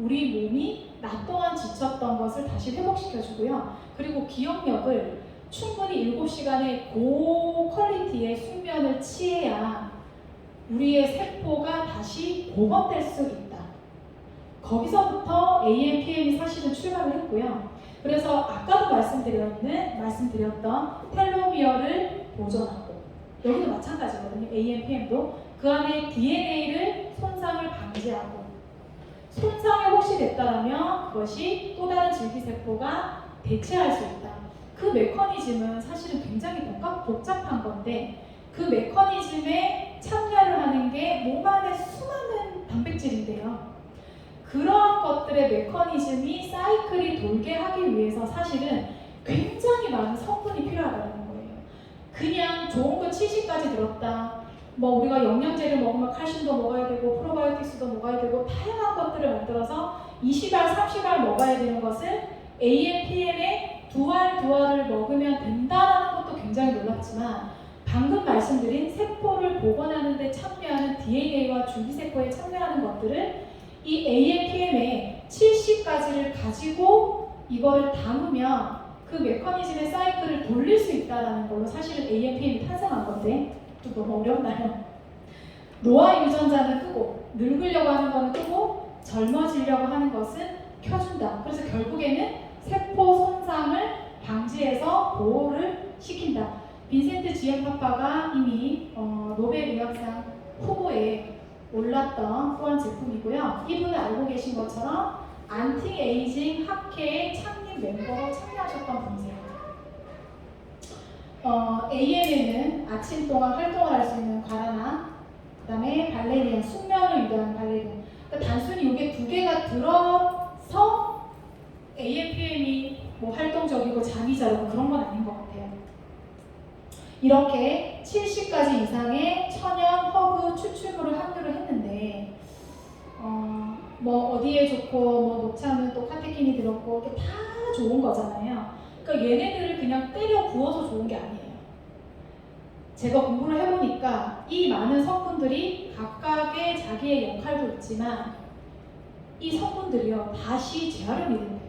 Speaker 1: 우리 몸이 낮 동안 지쳤던 것을 다시 회복시켜주고요. 그리고 기억력을 충분히 7시간의 고퀄리티의 숙면을 취해야 우리의 세포가 다시 복원될 수 있다. 거기서부터 AM, PM이 사실은 출발을 했고요. 그래서 아까도 말씀드렸던 텔로미어를 보존하고, 여기도 마찬가지거든요. AM, PM도 그 안에 DNA를 손상을 방지하고, 손상이 혹시 됐다면 그것이 또 다른 줄기세포가 대체할 수 있다. 그 메커니즘은 사실은 굉장히 복잡한 건데, 그 메커니즘에 참여를 하는 게 몸 안에 수많은 단백질인데요. 그러한 것들의 메커니즘이 사이클이 돌게 하기 위해서 사실은 굉장히 많은 성분이 필요하다는 거예요. 그냥 좋은 거 70까지 들었다. 뭐 우리가 영양제를 먹으면 칼슘도 먹어야 되고 프로바이오틱스도 먹어야 되고 다양한 것들을 만들어서 20알, 30알 먹어야 되는 것을 AM, PM에 두 알을 먹으면 된다는 것도 굉장히 놀랍지만, 방금 말씀드린 세포를 복원하는 데 참여하는 DNA와 줄기세포에 참여하는 것들을 이 AM, PM에 70가지를 가지고 이거를 담으면 그 메커니즘의 사이클을 돌릴 수 있다는 걸로 사실은 AM, PM이 탄생한 건데, 좀 너무 어렵나요? 노화 유전자는 끄고, 늙으려고 하는 거는 끄고, 젊어지려고 하는 것은 켜준다. 그래서 결국에는 세포 손상을 방지해서 보호를 시킨다. 빈센트 지엠 파파가 이미 노벨 의학상 후보에 올랐던 또한 제품이고요. 이분은 알고 계신 것처럼 안티에이징 학회의 창립 멤버로 참여하셨던 분이세요. AM에는 아침 동안 활동을 할 수 있는 과라나, 그 다음에 발레리안, 숙면을 유도하는 발레리안. 그러니까 단순히 이게 두 개가 들어서 AM, PM이 뭐 활동적이고 잠이 잘 오고 그런 건 아닌 것 같아요. 이렇게 70가지 이상의 천연 허브 추출물을 함유를 했는데, 뭐 어디에 좋고, 뭐 녹차는 또 카테킨이 들었고, 이게 다 좋은 거잖아요. 그러니까 얘네들을 그냥 때려 부어서 좋은 게 아니에요. 제가 공부를 해보니까 이 많은 성분들이 각각의 자기의 역할도 있지만, 이 성분들이요 다시 재활용이 된대요.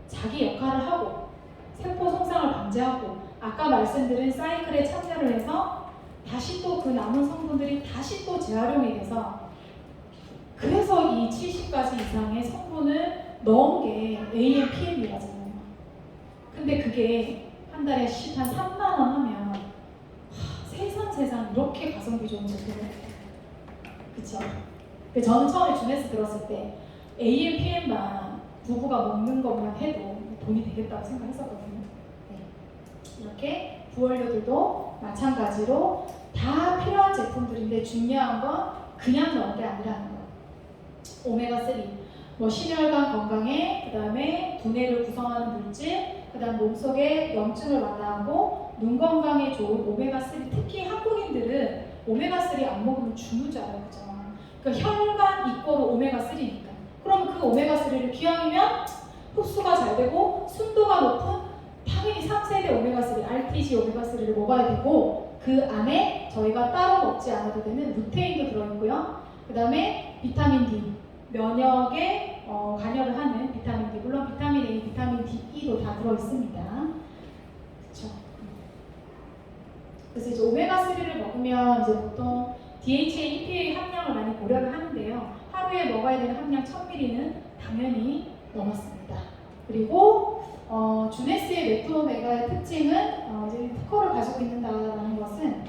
Speaker 1: 자기 역할을 하고 세포 손상을 방지하고 아까 말씀드린 사이클에 참여를 해서 다시 또 그 남은 성분들이 다시 또 재활용이 돼서, 그래서 이 70가지 이상의 성분을 넣은 게 AM, PM이라잖아요. 근데 그게 한 달에 한 3만 원 하면 세상 이렇게 가성비 좋은 제품을 해요. 그쵸? 저는 처음에 주네스 들었을 때 AM, PM만 부부가 먹는 것만 해도 돈이 되겠다고 생각했었거든요. 네. 이렇게 부원료들도 마찬가지로 다 필요한 제품들인데, 중요한 건 그냥 넣은 게 아니라는 거. 오메가3, 뭐 심혈관 건강에, 그 다음에 두뇌를 구성하는 물질, 그 다음 몸속에 염증을 완화하고 눈 건강에 좋은 오메가3. 특히 한국인들은 오메가3 안 먹으면 죽는 줄 알아요. 그죠? 그러니까 혈관 이꼬르 오메가3니까. 그럼 그 오메가3를 기왕이면 흡수가 잘 되고 순도가 높은 당연히 3세대 오메가3, RTG 오메가3를 먹어야 되고, 그 안에 저희가 따로 먹지 않아도 되는 루테인도 들어있고요. 그 다음에 비타민 D, 면역에 관여를 하는 비타민 D, 물론 비타민 A, 비타민 D, E도 다 들어있습니다. 그렇죠? 그래서 이제 오메가3를 먹으면 이제 보통 DHA, EPA 함량을 많이 고려를 하는데요. 하루에 먹어야 되는 함량 1000ml는 당연히 넘었습니다. 그리고 주네스의 메토오메가의 특징은 이제 특허를 가지고 있다는 것은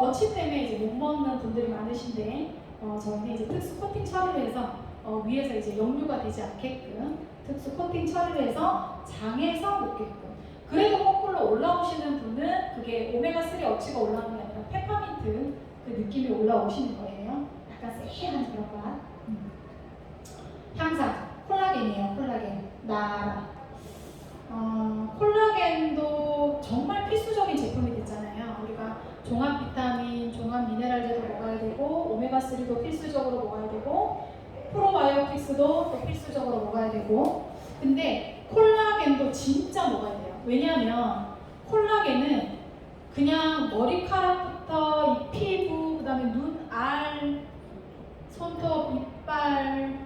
Speaker 1: 먼치 때문에 이제 못 먹는 분들이 많으신데 저희는 이제 특수 코팅 처리를 해서 위에서 이제 역류가 되지 않게끔 특수 코팅 처리를 해서 장에서 먹게끔. 그래도 거꾸로 올라오시는 분은 그게 오메가3 어치가 올라오는 게 아니라 페퍼민트 그 느낌이 올라오시는 거예요. 약간 쎄한 그런 맛. 향상 콜라겐이에요. 콜라겐 나라. 콜라겐도 정말 필수적인 제품이 됐잖아요. 우리가 종합 비타민, 종합 미네랄제도 먹어야 되고 오메가3도 필수적으로 먹어야 되고 프로바이오틱스도 또 필수적으로 먹어야 되고. 근데 콜라겐도 진짜 먹어야 돼요. 왜냐하면 콜라겐은 그냥 머리카락부터 이 피부, 그 다음에 눈, 알, 손톱, 이빨,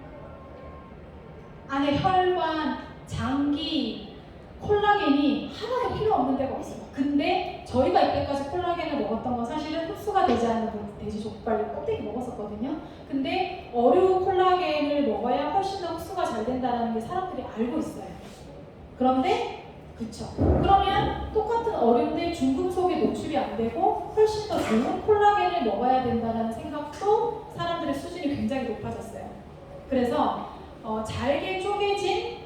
Speaker 1: 안에 혈관, 장기, 콜라겐이 하나도 필요 없는 데가 없어요. 근데 저희가 이때까지 콜라겐을 먹었던 건 사실은 흡수가 되지 않는 돼지 족발 껍데기 먹었었거든요. 근데 어류 콜라겐을 먹어야 훨씬 더 흡수가 잘 된다는 게 사람들이 알고 있어요. 그런데 그쵸. 그러면 똑같은 어류인데 중금속에 노출이 안 되고 훨씬 더 좋은 콜라겐을 먹어야 된다는 생각도 사람들의 수준이 굉장히 높아졌어요. 그래서 잘게 쪼개진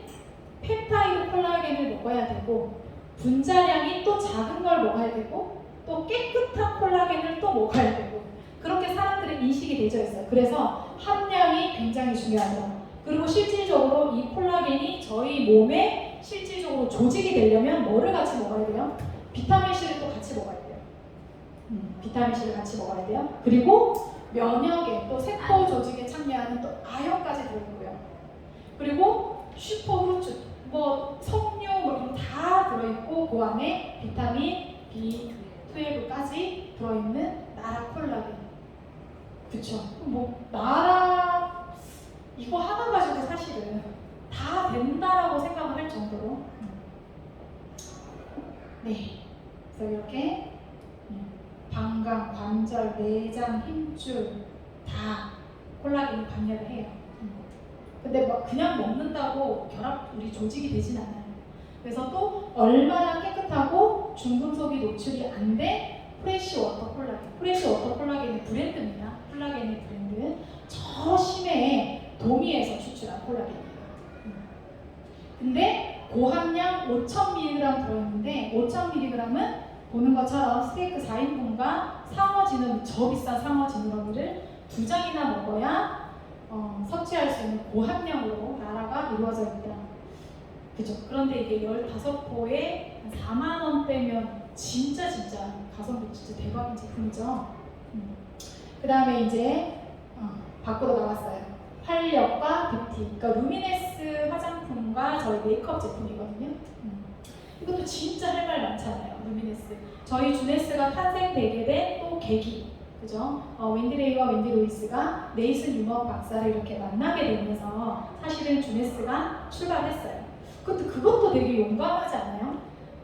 Speaker 1: 펩타이드 콜라겐을 먹어야 되고 분자량이 또 작은 걸 먹어야 되고 또 깨끗한 콜라겐을 또 먹어야 되고 그렇게 사람들의 인식이 되어 있어요. 그래서 함량이 굉장히 중요하죠. 그리고 실질적으로 이 콜라겐이 저희 몸에 실질적으로 조직이 되려면 뭐를 같이 먹어야 돼요? 비타민C를 또 같이 먹어야 돼요. 비타민C를 같이 먹어야 돼요. 그리고 면역에 또 세포 조직에 참여하는 또 아연까지 들어있고요. 그리고 슈퍼후르츠, 뭐 석류 뭐 이런 다 들어있고 그 안에 비타민 B12까지 들어있는 나라 콜라겐. 그쵸? 뭐 나라 이거 하나 가지고 사실은 다 된다라고 생각을 할 정도로. 네. 그래서 이렇게 방광, 관절, 내장, 힘줄 다 콜라겐이 관여를 해요. 근데 막 그냥 먹는다고 우리 조직이 되진 않아요. 그래서 또 얼마나 깨끗하고 중금속이 노출이 안 돼 프레시 워터 콜라겐. 프레시 워터 콜라겐의 브랜드입니다. 콜라겐의 브랜드. 저 심해에 도미에서 추출한 콜라겐이에요. 근데 고함량 5,000mg 들어있는데 5,000mg은 보는 것처럼 스테이크 4인분과 상어 지느러미, 저 비싼 상어 지느러미를 2장이나 먹어야 섭취할 수 있는 고함량으로 나라가 이루어져 있다. 그죠? 그런데 이게 15포에 4만 원대면 진짜 가성비 진짜 대박인 제품이죠. 그 다음에 이제 밖으로 나왔어요. 활력과 뷰티. 그러니까 루미네스 화장품과 저희 메이크업 제품이거든요. 이것도 진짜 할 말 많잖아요. 루미네스. 저희 주네스가 탄생되게 된 또 계기. 그죠? 웬디 레이와 웬디 로이스가 네이슨 유먼 박사를 이렇게 만나게 되면서 사실은 주네스가 출발했어요. 그것도 되게 용감하지 않아요?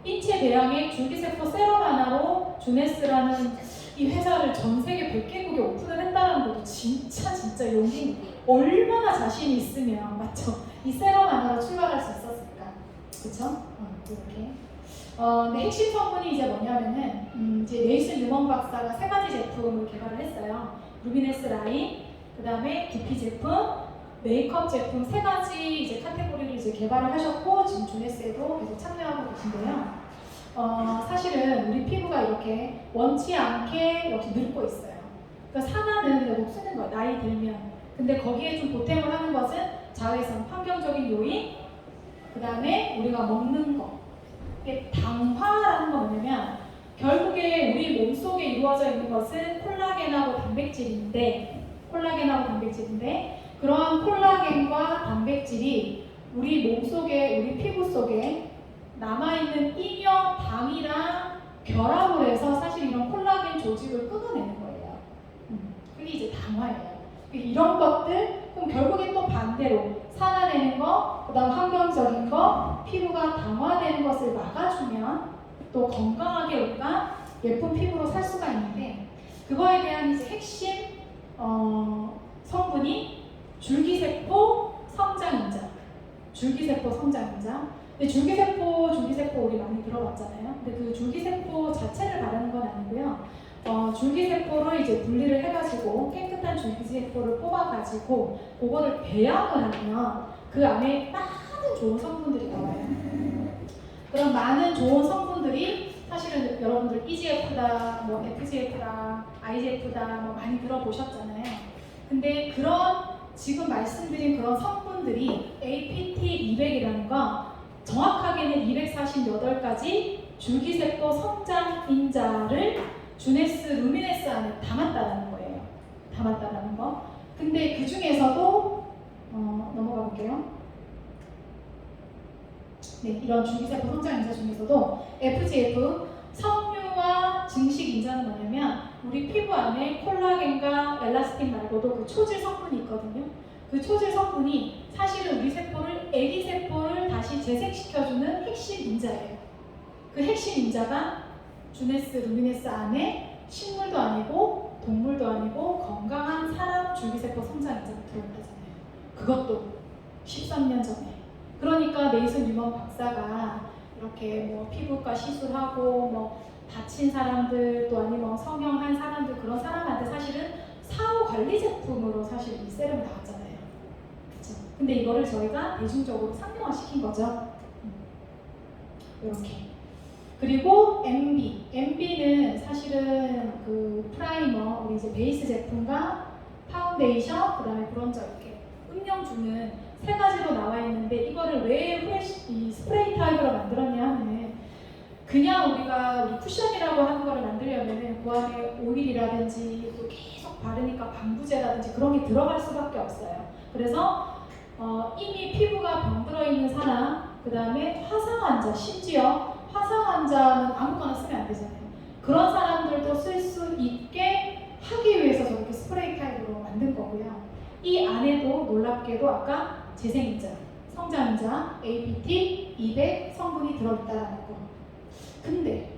Speaker 1: 인체 배양의 줄기세포 세럼 하나로 주네스라는 이 회사를 전 세계 100개국에 오픈을 했다는 것도 진짜 용기. 얼마나 자신이 있으면 맞죠? 이 세럼 하나로 출발할 수 있었을까? 그쵸? 이렇게. 근데 핵심 성분이 이제 뭐냐면은 이제 네이슨 유먼 박사가 3가지 제품을 개발을 했어요. 루미네스 라인, 그 다음에 두피 제품, 메이크업 제품 3가지 이제 카테고리를 이제 개발을 하셨고 지금 주네스에도 계속 참여하고 계신데요. 사실은 우리 피부가 이렇게 원치 않게 이렇게 늙고 있어요. 그러니까 산화는 그냥 못 쓰는 거예요. 나이 들면. 근데 거기에 좀 보탬을 하는 것은 자외선, 환경적인 요인, 그 다음에 우리가 먹는 거. 이게 당화라는 건 뭐냐면 결국에 우리 몸속에 이루어져 있는 것은 콜라겐하고 단백질인데 그러한 콜라겐과 단백질이 우리 몸속에, 우리 피부 속에 남아있는 잉여 당이랑 결합을 해서 사실 이런 콜라겐 조직을 끊어내는 거예요. 그게 이제 당화예요. 이런 것들, 그럼 결국엔 또 반대로 산화되는 거, 그 다음 환경적인 거, 피부가 당화되는 것을 막아주면 또 건강하게 우리가 예쁜 피부로 살 수가 있는데 그거에 대한 이제 핵심 성분이 줄기세포 성장인자. 근데 줄기세포 우리 많이 들어봤잖아요. 근데 그 줄기세포 자체를 바르는 건 아니고요. 줄기세포를 이제 분리를 해가지고 깨끗한 줄기세포를 뽑아가지고 그거를 배양을 하면 그 안에 많은 좋은 성분들이 나와요. 그런 많은 좋은 성분들이 사실은 여러분들 EGF다, 뭐 FGF다, IGF다 뭐 많이 들어보셨잖아요. 근데 그런 지금 말씀드린 그런 성분들이 APT200이라는 건 정확하게는 248가지 줄기세포 성장 인자를 주네스 루미네스 안에 담았다라는 거예요. 담았다라는 거. 근데 그 중에서도 넘어가 볼게요. 네, 이런 줄기세포 성장 인자 중에서도 FGF 섬유와 증식 인자는 뭐냐면 우리 피부 안에 콜라겐과 엘라스틴 말고도 그 초질 성분이 있거든요. 그 초질 성분이 사실은 우리 세포를 애기 세포를 다시 재생시켜주는 핵심 인자예요. 그 핵심 인자가 주네스 루미네스 안에 식물도 아니고 동물도 아니고 건강한 사람 줄기세포 성장 인자가 들어있다잖아요. 그것도 13년 전에. 그러니까 네이슨 뉴먼 박사가 이렇게 뭐 피부과 시술하고 뭐 다친 사람들 또 아니면 성형한 사람들 그런 사람한테 사실은 사후 관리 제품으로 사실 이 세럼이 나왔잖아요. 그렇죠? 근데 이거를 저희가 대중적으로 상용화 시킨 거죠. 이렇게. 그리고 MB는 사실은 그 프라이머, 우리 이제 베이스 제품과 파운데이션, 그다음에 브론저 이렇게 음영 주는 세 가지로 나와 있는데 이거를 왜 이 스프레이 타입으로 만들었냐 하면은 그냥 우리가 우리 쿠션이라고 하는 거를 만들려면은 그 안에 오일이라든지 또 계속 바르니까 방부제라든지 그런 게 들어갈 수밖에 없어요. 그래서 이미 피부가 병들어 있는 사람, 그 다음에 화상 환자, 심지어 화상 환자는 아무거나 쓰면 안 되잖아요. 그런 사람들도 쓸 수 있게 하기 위해서 저렇게 스프레이 타입으로 만든 거고요. 이 안에도 놀랍게도 아까 재생인자, 성장인자, APT, 200 성분이 들어있다는 거. 근데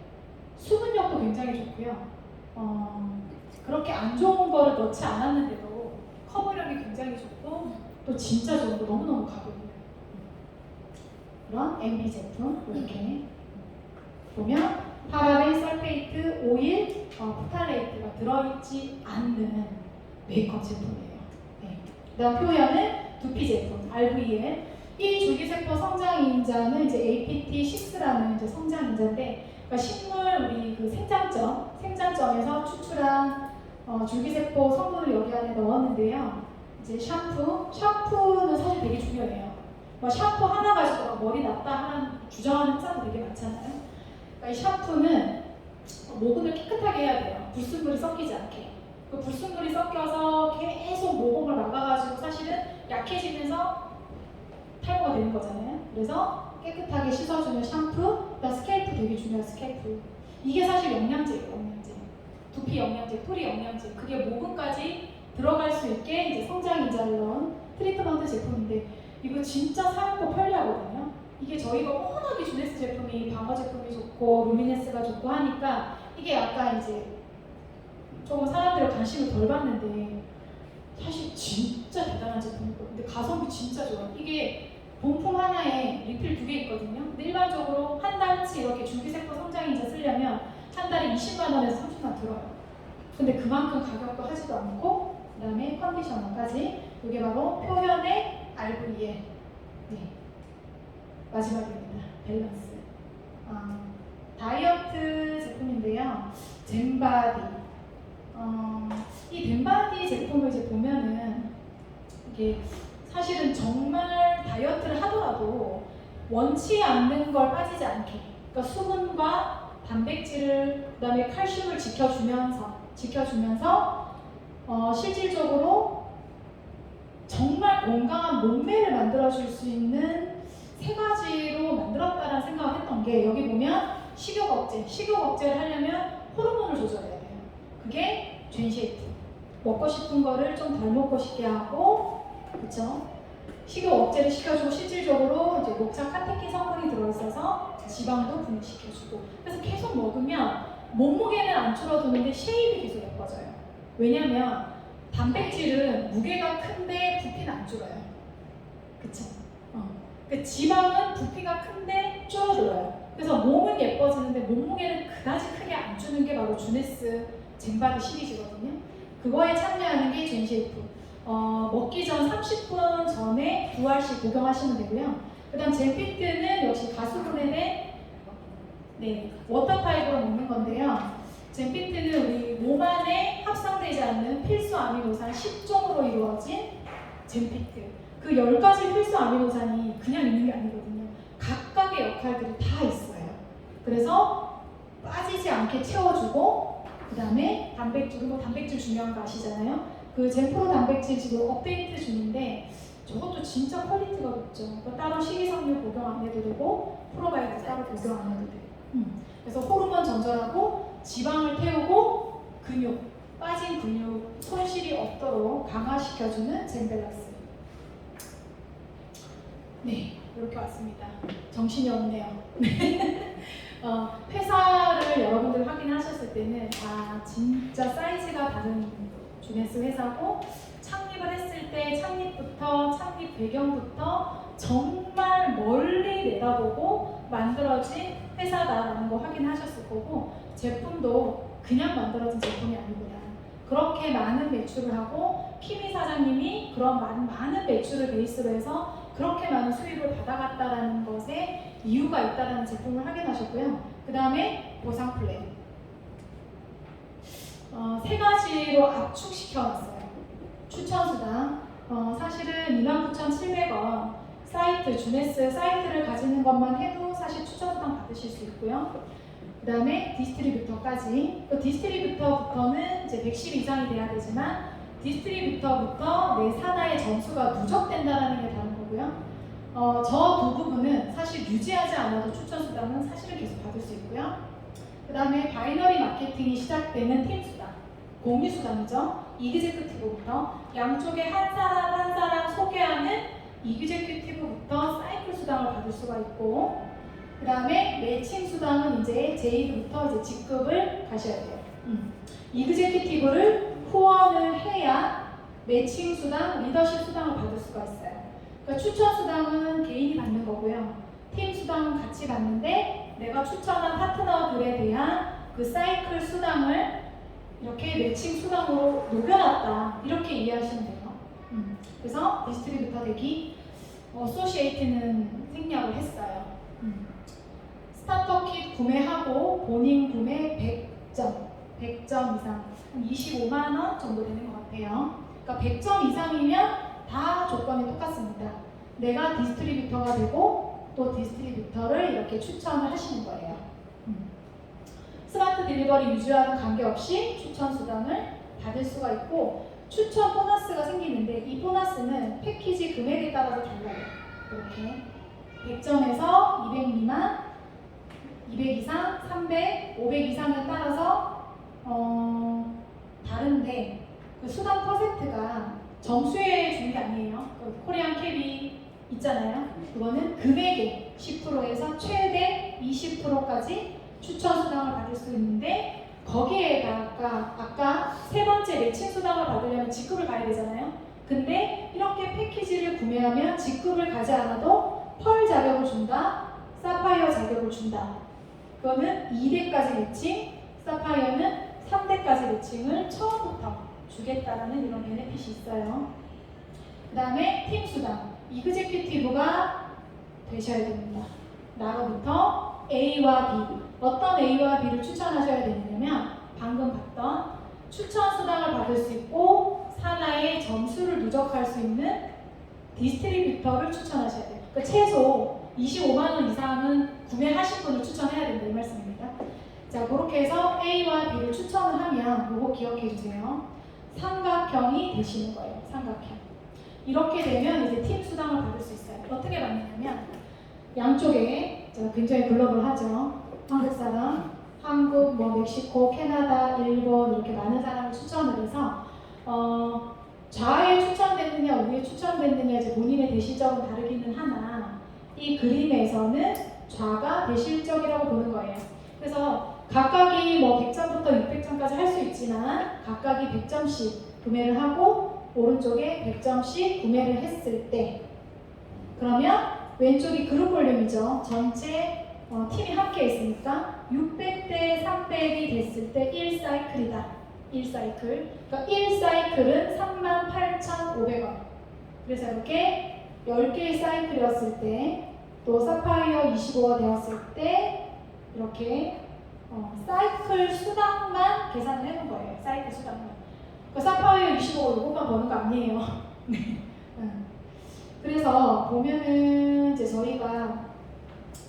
Speaker 1: 수분력도 굉장히 좋고요. 그렇게 안 좋은 거를 넣지 않았는데도 커버력이 굉장히 좋고 또 진짜 좋은 거 너무너무 가격이에요. 그런 MB 제품 이렇게 보면 파라벤, 설페이트, 오일, 포탈레이트가 들어있지 않는 메이크업 제품이에요. 네. 그다음 표현은 두피 제품 RVL. 이 줄기세포 성장인자는 이제 APT6라는 이제 성장인자인데, 그러니까 식물 우리 그 생장점에서 추출한 줄기세포 성분을 여기 안에 넣었는데요. 이제 샴푸는 사실 되게 중요해요. 뭐 샴푸 하나 가지고 머리 낫다 하는 주장하는 회사도 되게 많잖아요. 그러니까 이 샴푸는 모근을 깨끗하게 해야 돼요. 불순물이 섞이지 않게. 그 불순물이 섞여서 계속 모공을 막아가지고 사실은 약해지면서 탈모가 되는 거잖아요. 그래서 깨끗하게 씻어주는 샴푸, 그다음 스케일프 되게 중요해요. 스케일프. 이게 사실 영양제예요. 영양제. 두피 영양제, 뿌리 영양제. 그게 모근까지 들어갈 수 있게 이제 성장인자를 넣은 트리트먼트 제품인데 이거 진짜 사용법 편리하거든요. 이게 저희가 워낙에 주네스 제품이 방어 제품이 좋고 루미네스가 좋고 하니까 이게 약간 이제 조금 사람들의 관심을 덜 받는데 사실 진짜 대단한 제품이고 근데 가성비 진짜 좋아요. 이게 본품 하나에 리필 2개 있거든요. 근데 일반적으로 한 달치 이렇게 줄기세포 성장인자 쓰려면 한 달에 20만 원에서 30만 들어요. 근데 그만큼 가격도 하지도 않고 그 다음에 컨디셔너까지 이게 바로 표현의 RVL. 네. 마지막입니다. 밸런스. 다이어트 제품인데요. 젠바디. 이 젠바디 제품을 이제 보면은 이게 사실은 정말 다이어트를 하더라도 원치 않는 걸 빠지지 않게, 그러니까 수분과 단백질을 그다음에 칼슘을 지켜주면서 실질적으로 정말 건강한 몸매를 만들어줄 수 있는 세 가지로 만들었다라는 생각을 했던 게 여기 보면 식욕 억제를 하려면 호르몬을 조절해야 돼요. 그게 젠쉐이프. 먹고 싶은 거를 좀 덜 먹고 싶게 하고, 그쵸? 식욕 억제를 시켜주고 실질적으로 이제 녹차 카테킨 성분이 들어있어서 지방도 분해시켜주고. 그래서 계속 먹으면 몸무게는 안 줄어드는데 쉐입이 계속 예뻐져요. 왜냐면 단백질은 무게가 큰데 부피는 안 줄어요. 그쵸? 그 지방은 부피가 큰데 줄어들어요. 그래서 몸은 예뻐지는데 몸무게는 그다지 크게 안 주는 게 바로 주네스 젠바디 시리즈거든요. 그거에 참여하는 게 젠셰이프. 먹기 전 30분 전에 2알씩 복용하시면 되고요. 그 다음 젠피트는 역시 가수분해된 워터 타입으로 먹는 건데요. 젠피트는 우리 몸 안에 합성되지 않는 필수 아미노산 10종으로 이루어진 젠피트. 그 10가지 필수 아미노산이 그냥 있는 게 아니거든요. 각각의 역할들이 다 있어요. 그래서 빠지지 않게 채워주고, 그 다음에 단백질 중요한 거 아시잖아요. 그 젠프로 단백질 지금 업데이트 중인데 저것도 진짜 퀄리티가 높죠. 따로 식이섬유 복용 안 해도 되고 프로바이오틱 따로 복용 안 해도 돼요. 그래서 호르몬 전절하고 지방을 태우고 빠진 근육 손실이 없도록 강화시켜주는 젠밸런스. 네, 이렇게 왔습니다. 정신이 없네요. 회사를 여러분들 확인하셨을 때는 진짜 사이즈가 다른 주네스 회사고, 창립을 했을 때 창립 배경부터 정말 멀리 내다보고 만들어진 회사다라는 거 확인하셨을 거고, 제품도 그냥 만들어진 제품이 아니구나. 그렇게 많은 매출을 하고 키미 사장님이 그런 많은 매출을 베이스로 해서 그렇게 많은 수익을 받아갔다라는 것에 이유가 있다라는 제품을 확인하셨고요. 그 다음에 보상 플랜. 3가지로 압축시켜놨어요. 추천수당. 사실은 29,700원 사이트, 주네스 사이트를 가지는 것만 해도 사실 추천수당 받으실 수 있고요. 그 다음에 디스트리뷰터까지. 그 디스트리뷰터부터는 이제 110 이상이 돼야 되지만, 디스트리뷰터부터 내 산하의 점수가 누적된다는 게 다른 거고요. 저 두 부분은 사실 유지하지 않아도 추천수당은 사실은 계속 받을 수 있고요. 그 다음에 바이너리 마케팅이 시작되는 팀수당, 공유수당이죠. 이그제큐티브부터 양쪽에 한 사람 소개하는 이그제큐티브부터 사이클 수당을 받을 수가 있고, 그 다음에 매칭 수당은 이제 제이드부터 이제 직급을 가셔야 돼요. 이그제큐티브를 후원을 해야 매칭 수당, 리더십 수당을 받을 수가 있어요. 그러니까 추천 수당은 개인이 받는 거고요. 팀 수당은 같이 받는데, 내가 추천한 파트너들에 대한 그 사이클 수당을 이렇게 매칭 수당으로 녹여놨다, 이렇게 이해하시면 돼요. 그래서 디스트리뷰터 되기, 어소시에이트는 생략을 했어요. 스타터 킷 구매하고 본인 구매 100점 이상, 한 25만 원 정도 되는 것 같아요. 그러니까 100점 이상이면 다 조건이 똑같습니다. 내가 디스트리뷰터가 되고 또 디스트리뷰터를 이렇게 추천을 하시는 거예요. 스마트 딜리버리 유저와는 관계없이 추천 수당을 받을 수가 있고, 추천 보너스가 생기는데, 이 보너스는 패키지 금액에 따라서 달라요. 이렇게 100점에서 200 미만, 200 이상, 300, 500 이상에 따라서 다른데, 그 수당 퍼센트가 점수에 주는 게 아니에요. 그 코리안 캡이 있잖아요. 그거는 금액의 10%에서 최대 20%까지 추천 수당을 받을 수 있는데, 거기에다가 아까 3번째 매칭 수당을 받으려면 직급을 가야 되잖아요. 근데 이렇게 패키지를 구매하면 직급을 가지 않아도 펄 자격을 준다, 사파이어 자격을 준다. 그거는 2대까지 매칭, 사파이어는 3대까지 매칭을 처음부터 주겠다라는 이런 베네핏이 있어요. 그 다음에 팀 수당, 이그제큐티브가 되셔야 됩니다. 나로부터 A와 B, 어떤 A와 B를 추천하셔야 되느냐면, 방금 봤던 추천 수당을 받을 수 있고 산하의 점수를 누적할 수 있는 디스트리뷰터를 추천하셔야 돼요. 그러니까 최소 25만 원 이상은 구매하신 분을 추천해야 된다, 이 말씀입니다. 자, 그렇게 해서 A와 B를 추천을 하면 이거 기억해 주세요. 삼각형이 되시는 거예요. 삼각형. 이렇게 되면 이제 팀 수당을 받을 수 있어요. 어떻게 받느냐면, 양쪽에 굉장히 글로벌하죠. 한국 사람, 한국, 멕시코, 캐나다, 일본 이렇게 많은 사람을 추천을 해서 좌에 추천됐느냐 우에 추천됐느냐 이제 본인의 대실적은 다르기는 하나, 이 그림에서는 좌가 대실적이라고 보는 거예요. 그래서 각각이 100점부터 600점까지 할 수 있지만 각각이 100점씩 구매를 하고 오른쪽에 100점씩 구매를 했을 때, 그러면 왼쪽이 그룹 볼륨이죠. 전체 팀이 함께 있으니까 600대 300이 됐을 때 1사이클이다. 1사이클. 그러니까 1사이클은 38,500원. 그래서 이렇게 10개의 사이클이었을 때, 또 사파이어 25가 되었을 때 이렇게 사이클 수당만 계산을 해놓은 거예요. 사이클 수당만. 그 사파이어 25가 이것만 버는 거 아니에요. 네. 그래서 보면은 이제 저희가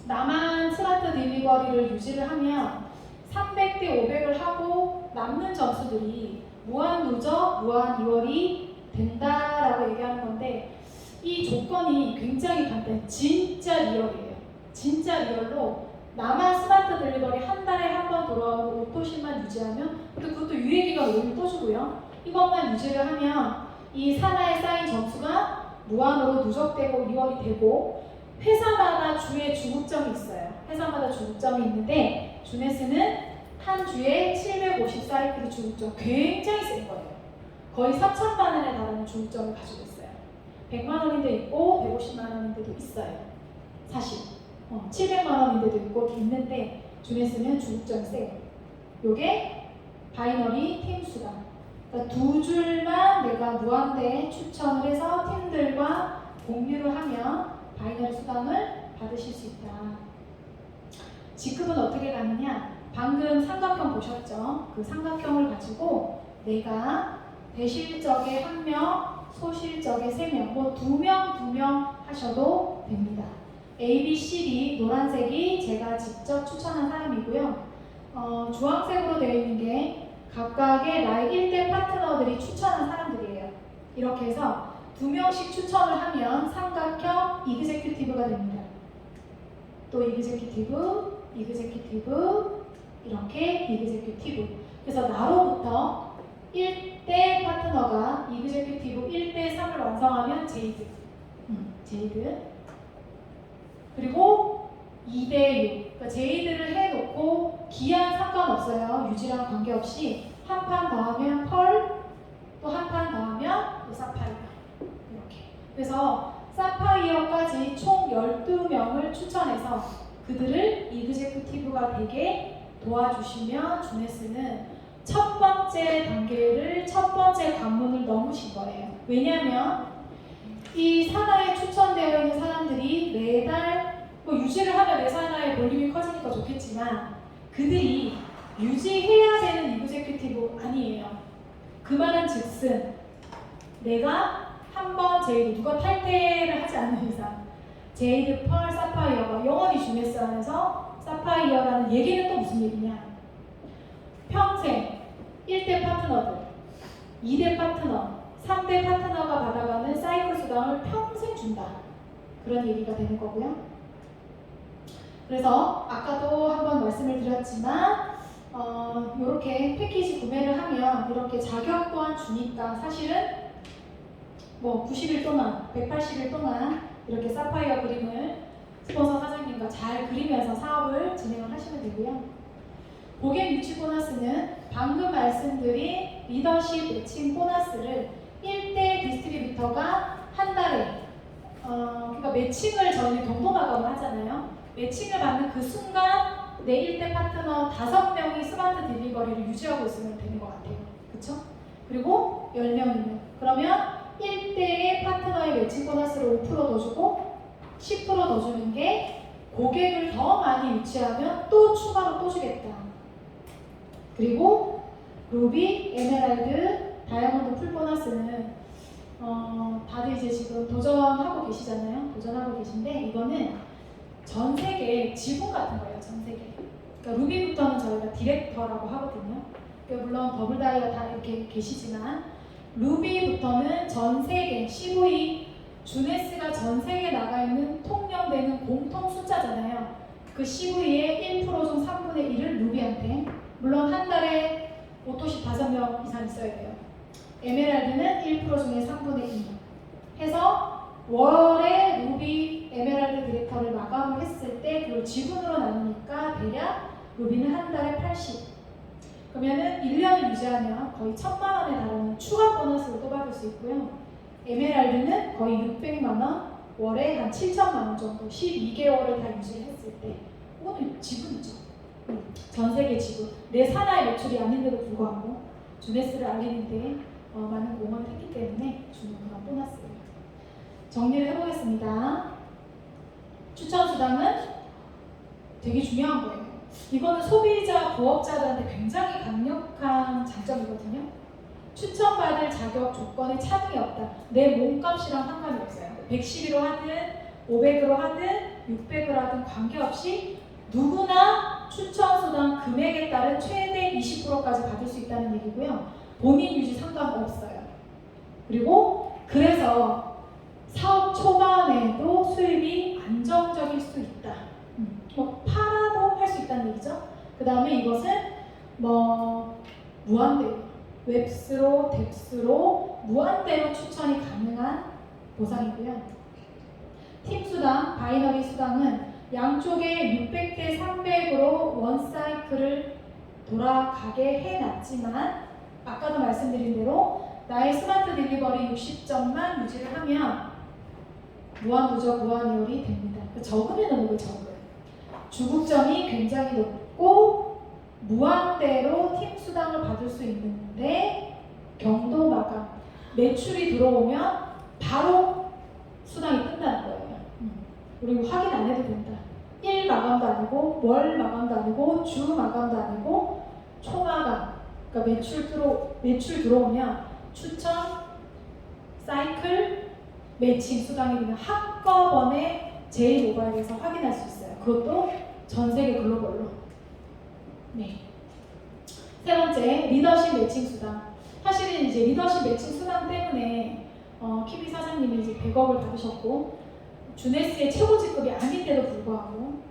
Speaker 1: 나만 스마트 딜리버리를 유지를 하면 300대 500을 하고 남는 점수들이 무한 누적, 무한 리월이 된다라고 얘기하는 건데, 이 조건이 굉장히 간단해요. 진짜 리얼이에요. 진짜 리얼로 나만 스마트 딜리버리 한 달에 한 번 돌아오고 오토십만 유지하면, 근데 그것도 유예기간 5일 또 주고요. 이것만 유지를 하면 이 산하에 쌓인 점수가 무한으로 누적되고 리월이 되고, 회사마다 주에 주급점이 있어요. 회사마다 주급점이 있는데 주네스는 한 주에 750사이클이 주급점, 굉장히 센 거예요. 거의 4천만 원에 달하는 주급점을 가지고 있어요. 100만 원인 데 있고 150만 원인 데도 있어요. 사실 700만 원인 데도 있고 있는데 주네스는 주급점이 세요. 요게 바이너리 팀 수당. 그러니까 두 줄만 내가 무한대에 추천을 해서 팀들과 공유를 하면 바이너리 수당을 받으실 수 있다. 지급은 어떻게 가느냐? 방금 삼각형 보셨죠? 그 삼각형을 가지고 내가 대실적에 1명, 소실적에 3명, 뭐 2명 하셔도 됩니다. A, B, C, D, 노란색이 제가 직접 추천한 사람이고요. 주황색으로 되어 있는 게 각각의 나의 1대 파트너들이 추천한 사람들이에요. 이렇게 해서 2명씩 추천을 하면 삼각형 이그제큐티브가 됩니다. 또 이그제큐티브, 이렇게 이그제큐티브. 그래서 나로부터 1대 파트너가 이그제큐티브 1대 3을 완성하면 제이드. 그리고 2대 6. 그러니까 제이드를 해놓고 기한 상관없어요. 유지랑 관계없이 한 판 더 하면 펄, 또 한 판 더 하면 또 사파이어. 이렇게. 그래서 사파이어까지 총 12명을 추천해서 그들을 이그제큐티브가 되게 도와주시면 주네스는 첫 번째 단계를, 첫 번째 관문을 넘으신 거예요. 왜냐하면 이 산하에 추천되어 있는 사람들이 매달 뭐 유지를 하면 내 산하의 볼륨이 커지니까 좋겠지만 그들이 유지해야 되는 이그제큐티브 아니에요. 그 말은 즉슨 내가 한번 제이드, 누가 탈퇴를 하지 않는 이상 제이드, 펄, 사파이어가 영원히 주네스 안에서 사파이어라는 얘기는 또 무슨 얘기냐? 평생 1대 파트너들, 2대 파트너, 3대 파트너가 받아가는 사이클 수당을 평생 준다. 그런 얘기가 되는 거고요. 그래서 아까도 한번 말씀을 드렸지만 이렇게 패키지 구매를 하면 이렇게 자격 또한 주니까 사실은 뭐 90일 동안, 180일 동안 이렇게 사파이어 그림을 스폰서 사장님과 잘 그리면서 사업을 진행을 하시면 되고요. 고객 유치 보너스는 방금 말씀드린 리더십 매칭 보너스를 1대 디스트리뷰터가 한 달에 그러니까 매칭을 저희는 경도마감을 하잖아요. 매칭을 받는 그 순간 내 1대 파트너 5명이 스마트 딜리버리를 유지하고 있으면 되는 것 같아요. 그쵸? 그리고 10명이면 그러면 1대의 파트너의 매칭 보너스를 5% 더 주고 10% 더 주는 게 고객을 더 많이 유치하면 또 추가로 또 주겠다. 그리고 루비, 에메랄드, 다이아몬드 풀 보너스는 다들 이제 지금 도전하고 계시잖아요. 도전하고 계신데 이거는 전 세계 지분 같은 거예요. 전 세계. 그러니까 루비부터는 저희가 디렉터라고 하거든요. 그러니까 물론 더블 다이아 다 이렇게 계시지만 루비부터는 전 세계 CV 주네스가 전 세계에 나가 있는 통념되는 공통 숫자잖아요. 그 CV의 1% 중 3분의 1을 루비한테, 물론 한 달에 오토시 5명 이상 있어야 돼요. 에메랄드는 1% 중에 3분의 2 해서 월에 루비 에메랄드 디렉터를 마감을 했을 때 그걸 지분으로 나누니까 대략 루비는 한 달에 80. 그러면은 1년을 유지하면 거의 1000만 원에 달하는 추가 보너스를 또 받을 수 있고요. 에메랄드는 거의 600만 원, 월에 한 7천만 원 정도 12개월을 다 유지를 했을 때 그거는 지분이죠. 전 세계 지분. 내 산하의 매출이 아닌데도 불구하고 주네스를 알리는데 많은 공헌을 했기 때문에 주는 그런 보너스예요. 정리를 해보겠습니다. 추천 수당은 되게 중요한 거예요. 이거는 소비자, 부업자들한테 굉장히 강력한 장점이거든요. 추천받을 자격 조건에 차등이 없다. 내 몸값이랑 상관이 없어요. 111로 하든 500으로 하든 600으로 하든 관계없이 누구나 추천 수당 금액에 따른 최대 20%까지 받을 수 있다는 얘기고요. 본인 유지 상관없어요. 그리고 그래서 사업 초반에도 수입이 안정적일 수 있다. 팔아도 할 수 있다는 얘기죠. 그 다음에 이것은 무한대로 웹스로, 덱스로 무한대로 추천이 가능한 보상이고요. 팀 수당, 바이너리 수당은 양쪽에 600대 300으로 원 사이클을 돌아가게 해놨지만 아까도 말씀드린 대로 나의 스마트 딜리버리 60점만 유지를 하면 무한 누적, 무한 이율이 됩니다. 적으면 어느 거 적어요. 주국점이 굉장히 높고 무한대로 팀 수당을 받을 수 있는데 경도 마감, 매출이 들어오면 바로 수당이 끝나는 거예요. 그리고 확인 안 해도 된다. 일 마감도 아니고 월 마감도 아니고 주 마감도 아니고 초마감. 그러니까 매출 들어오면 추천, 사이클, 매칭 수당이 그냥 한꺼번에 제2모바일에서 확인할 수 있어요. 그것도 전 세계 글로벌로. 네. 세 번째, 리더십 매칭 수당. 사실은 이제 리더십 매칭 수당 때문에 키비 사장님이 이제 100억을 받으셨고 주네스의 최고 직급이 아닌데도 불구하고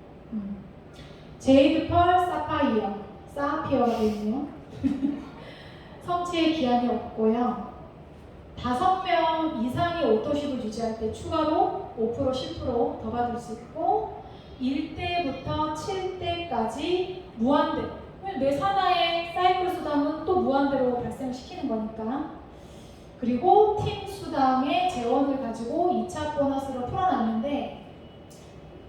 Speaker 1: 제이드 펄 사파이어, 사피어가 되네요. 성취의 기한이 없고요. 5명 이상의 오토십을 유지할 때 추가로 5%, 10% 더 받을 수 있고 1대부터 7대까지 무한대. 내 산하의 사이클 수당은 또 무한대로 발생시키는 거니까. 그리고 팀 수당의 재원을 가지고 2차 보너스로 풀어놨는데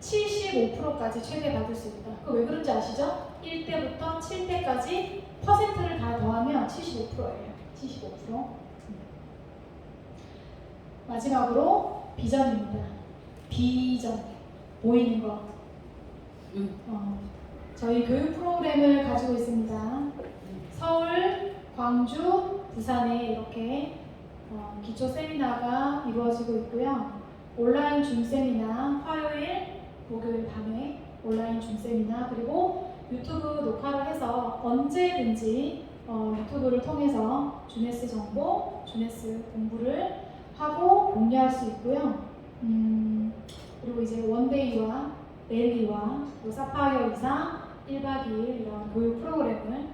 Speaker 1: 75%까지 최대 받을 수 있다. 그 왜 그런지 아시죠? 1대부터 7대까지 퍼센트를 다 더하면 75%예요. 75%. 마지막으로 비전입니다. 비전. 보이는 거. 저희 교육 프로그램을 가지고 있습니다. 서울, 광주, 부산에 이렇게 기초 세미나가 이루어지고 있고요. 온라인 줌 세미나, 화요일, 목요일 밤에 온라인 줌 세미나, 그리고 유튜브 녹화를 해서 언제든지 유튜브를 통해서 주네스 정보, 주네스 공부를 하고 공유할 수 있고요. 그리고 이제 원데이와 랠리와 사파이어 이상 1박 2일 이런 교육 프로그램을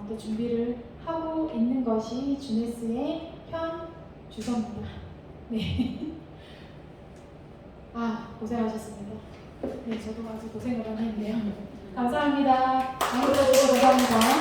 Speaker 1: 또 준비를 하고 있는 것이 주네스의 현 주소입니다. 네. 고생하셨습니다. 네, 저도 아주 고생을 많이 했네요. 감사합니다. 감사합니다.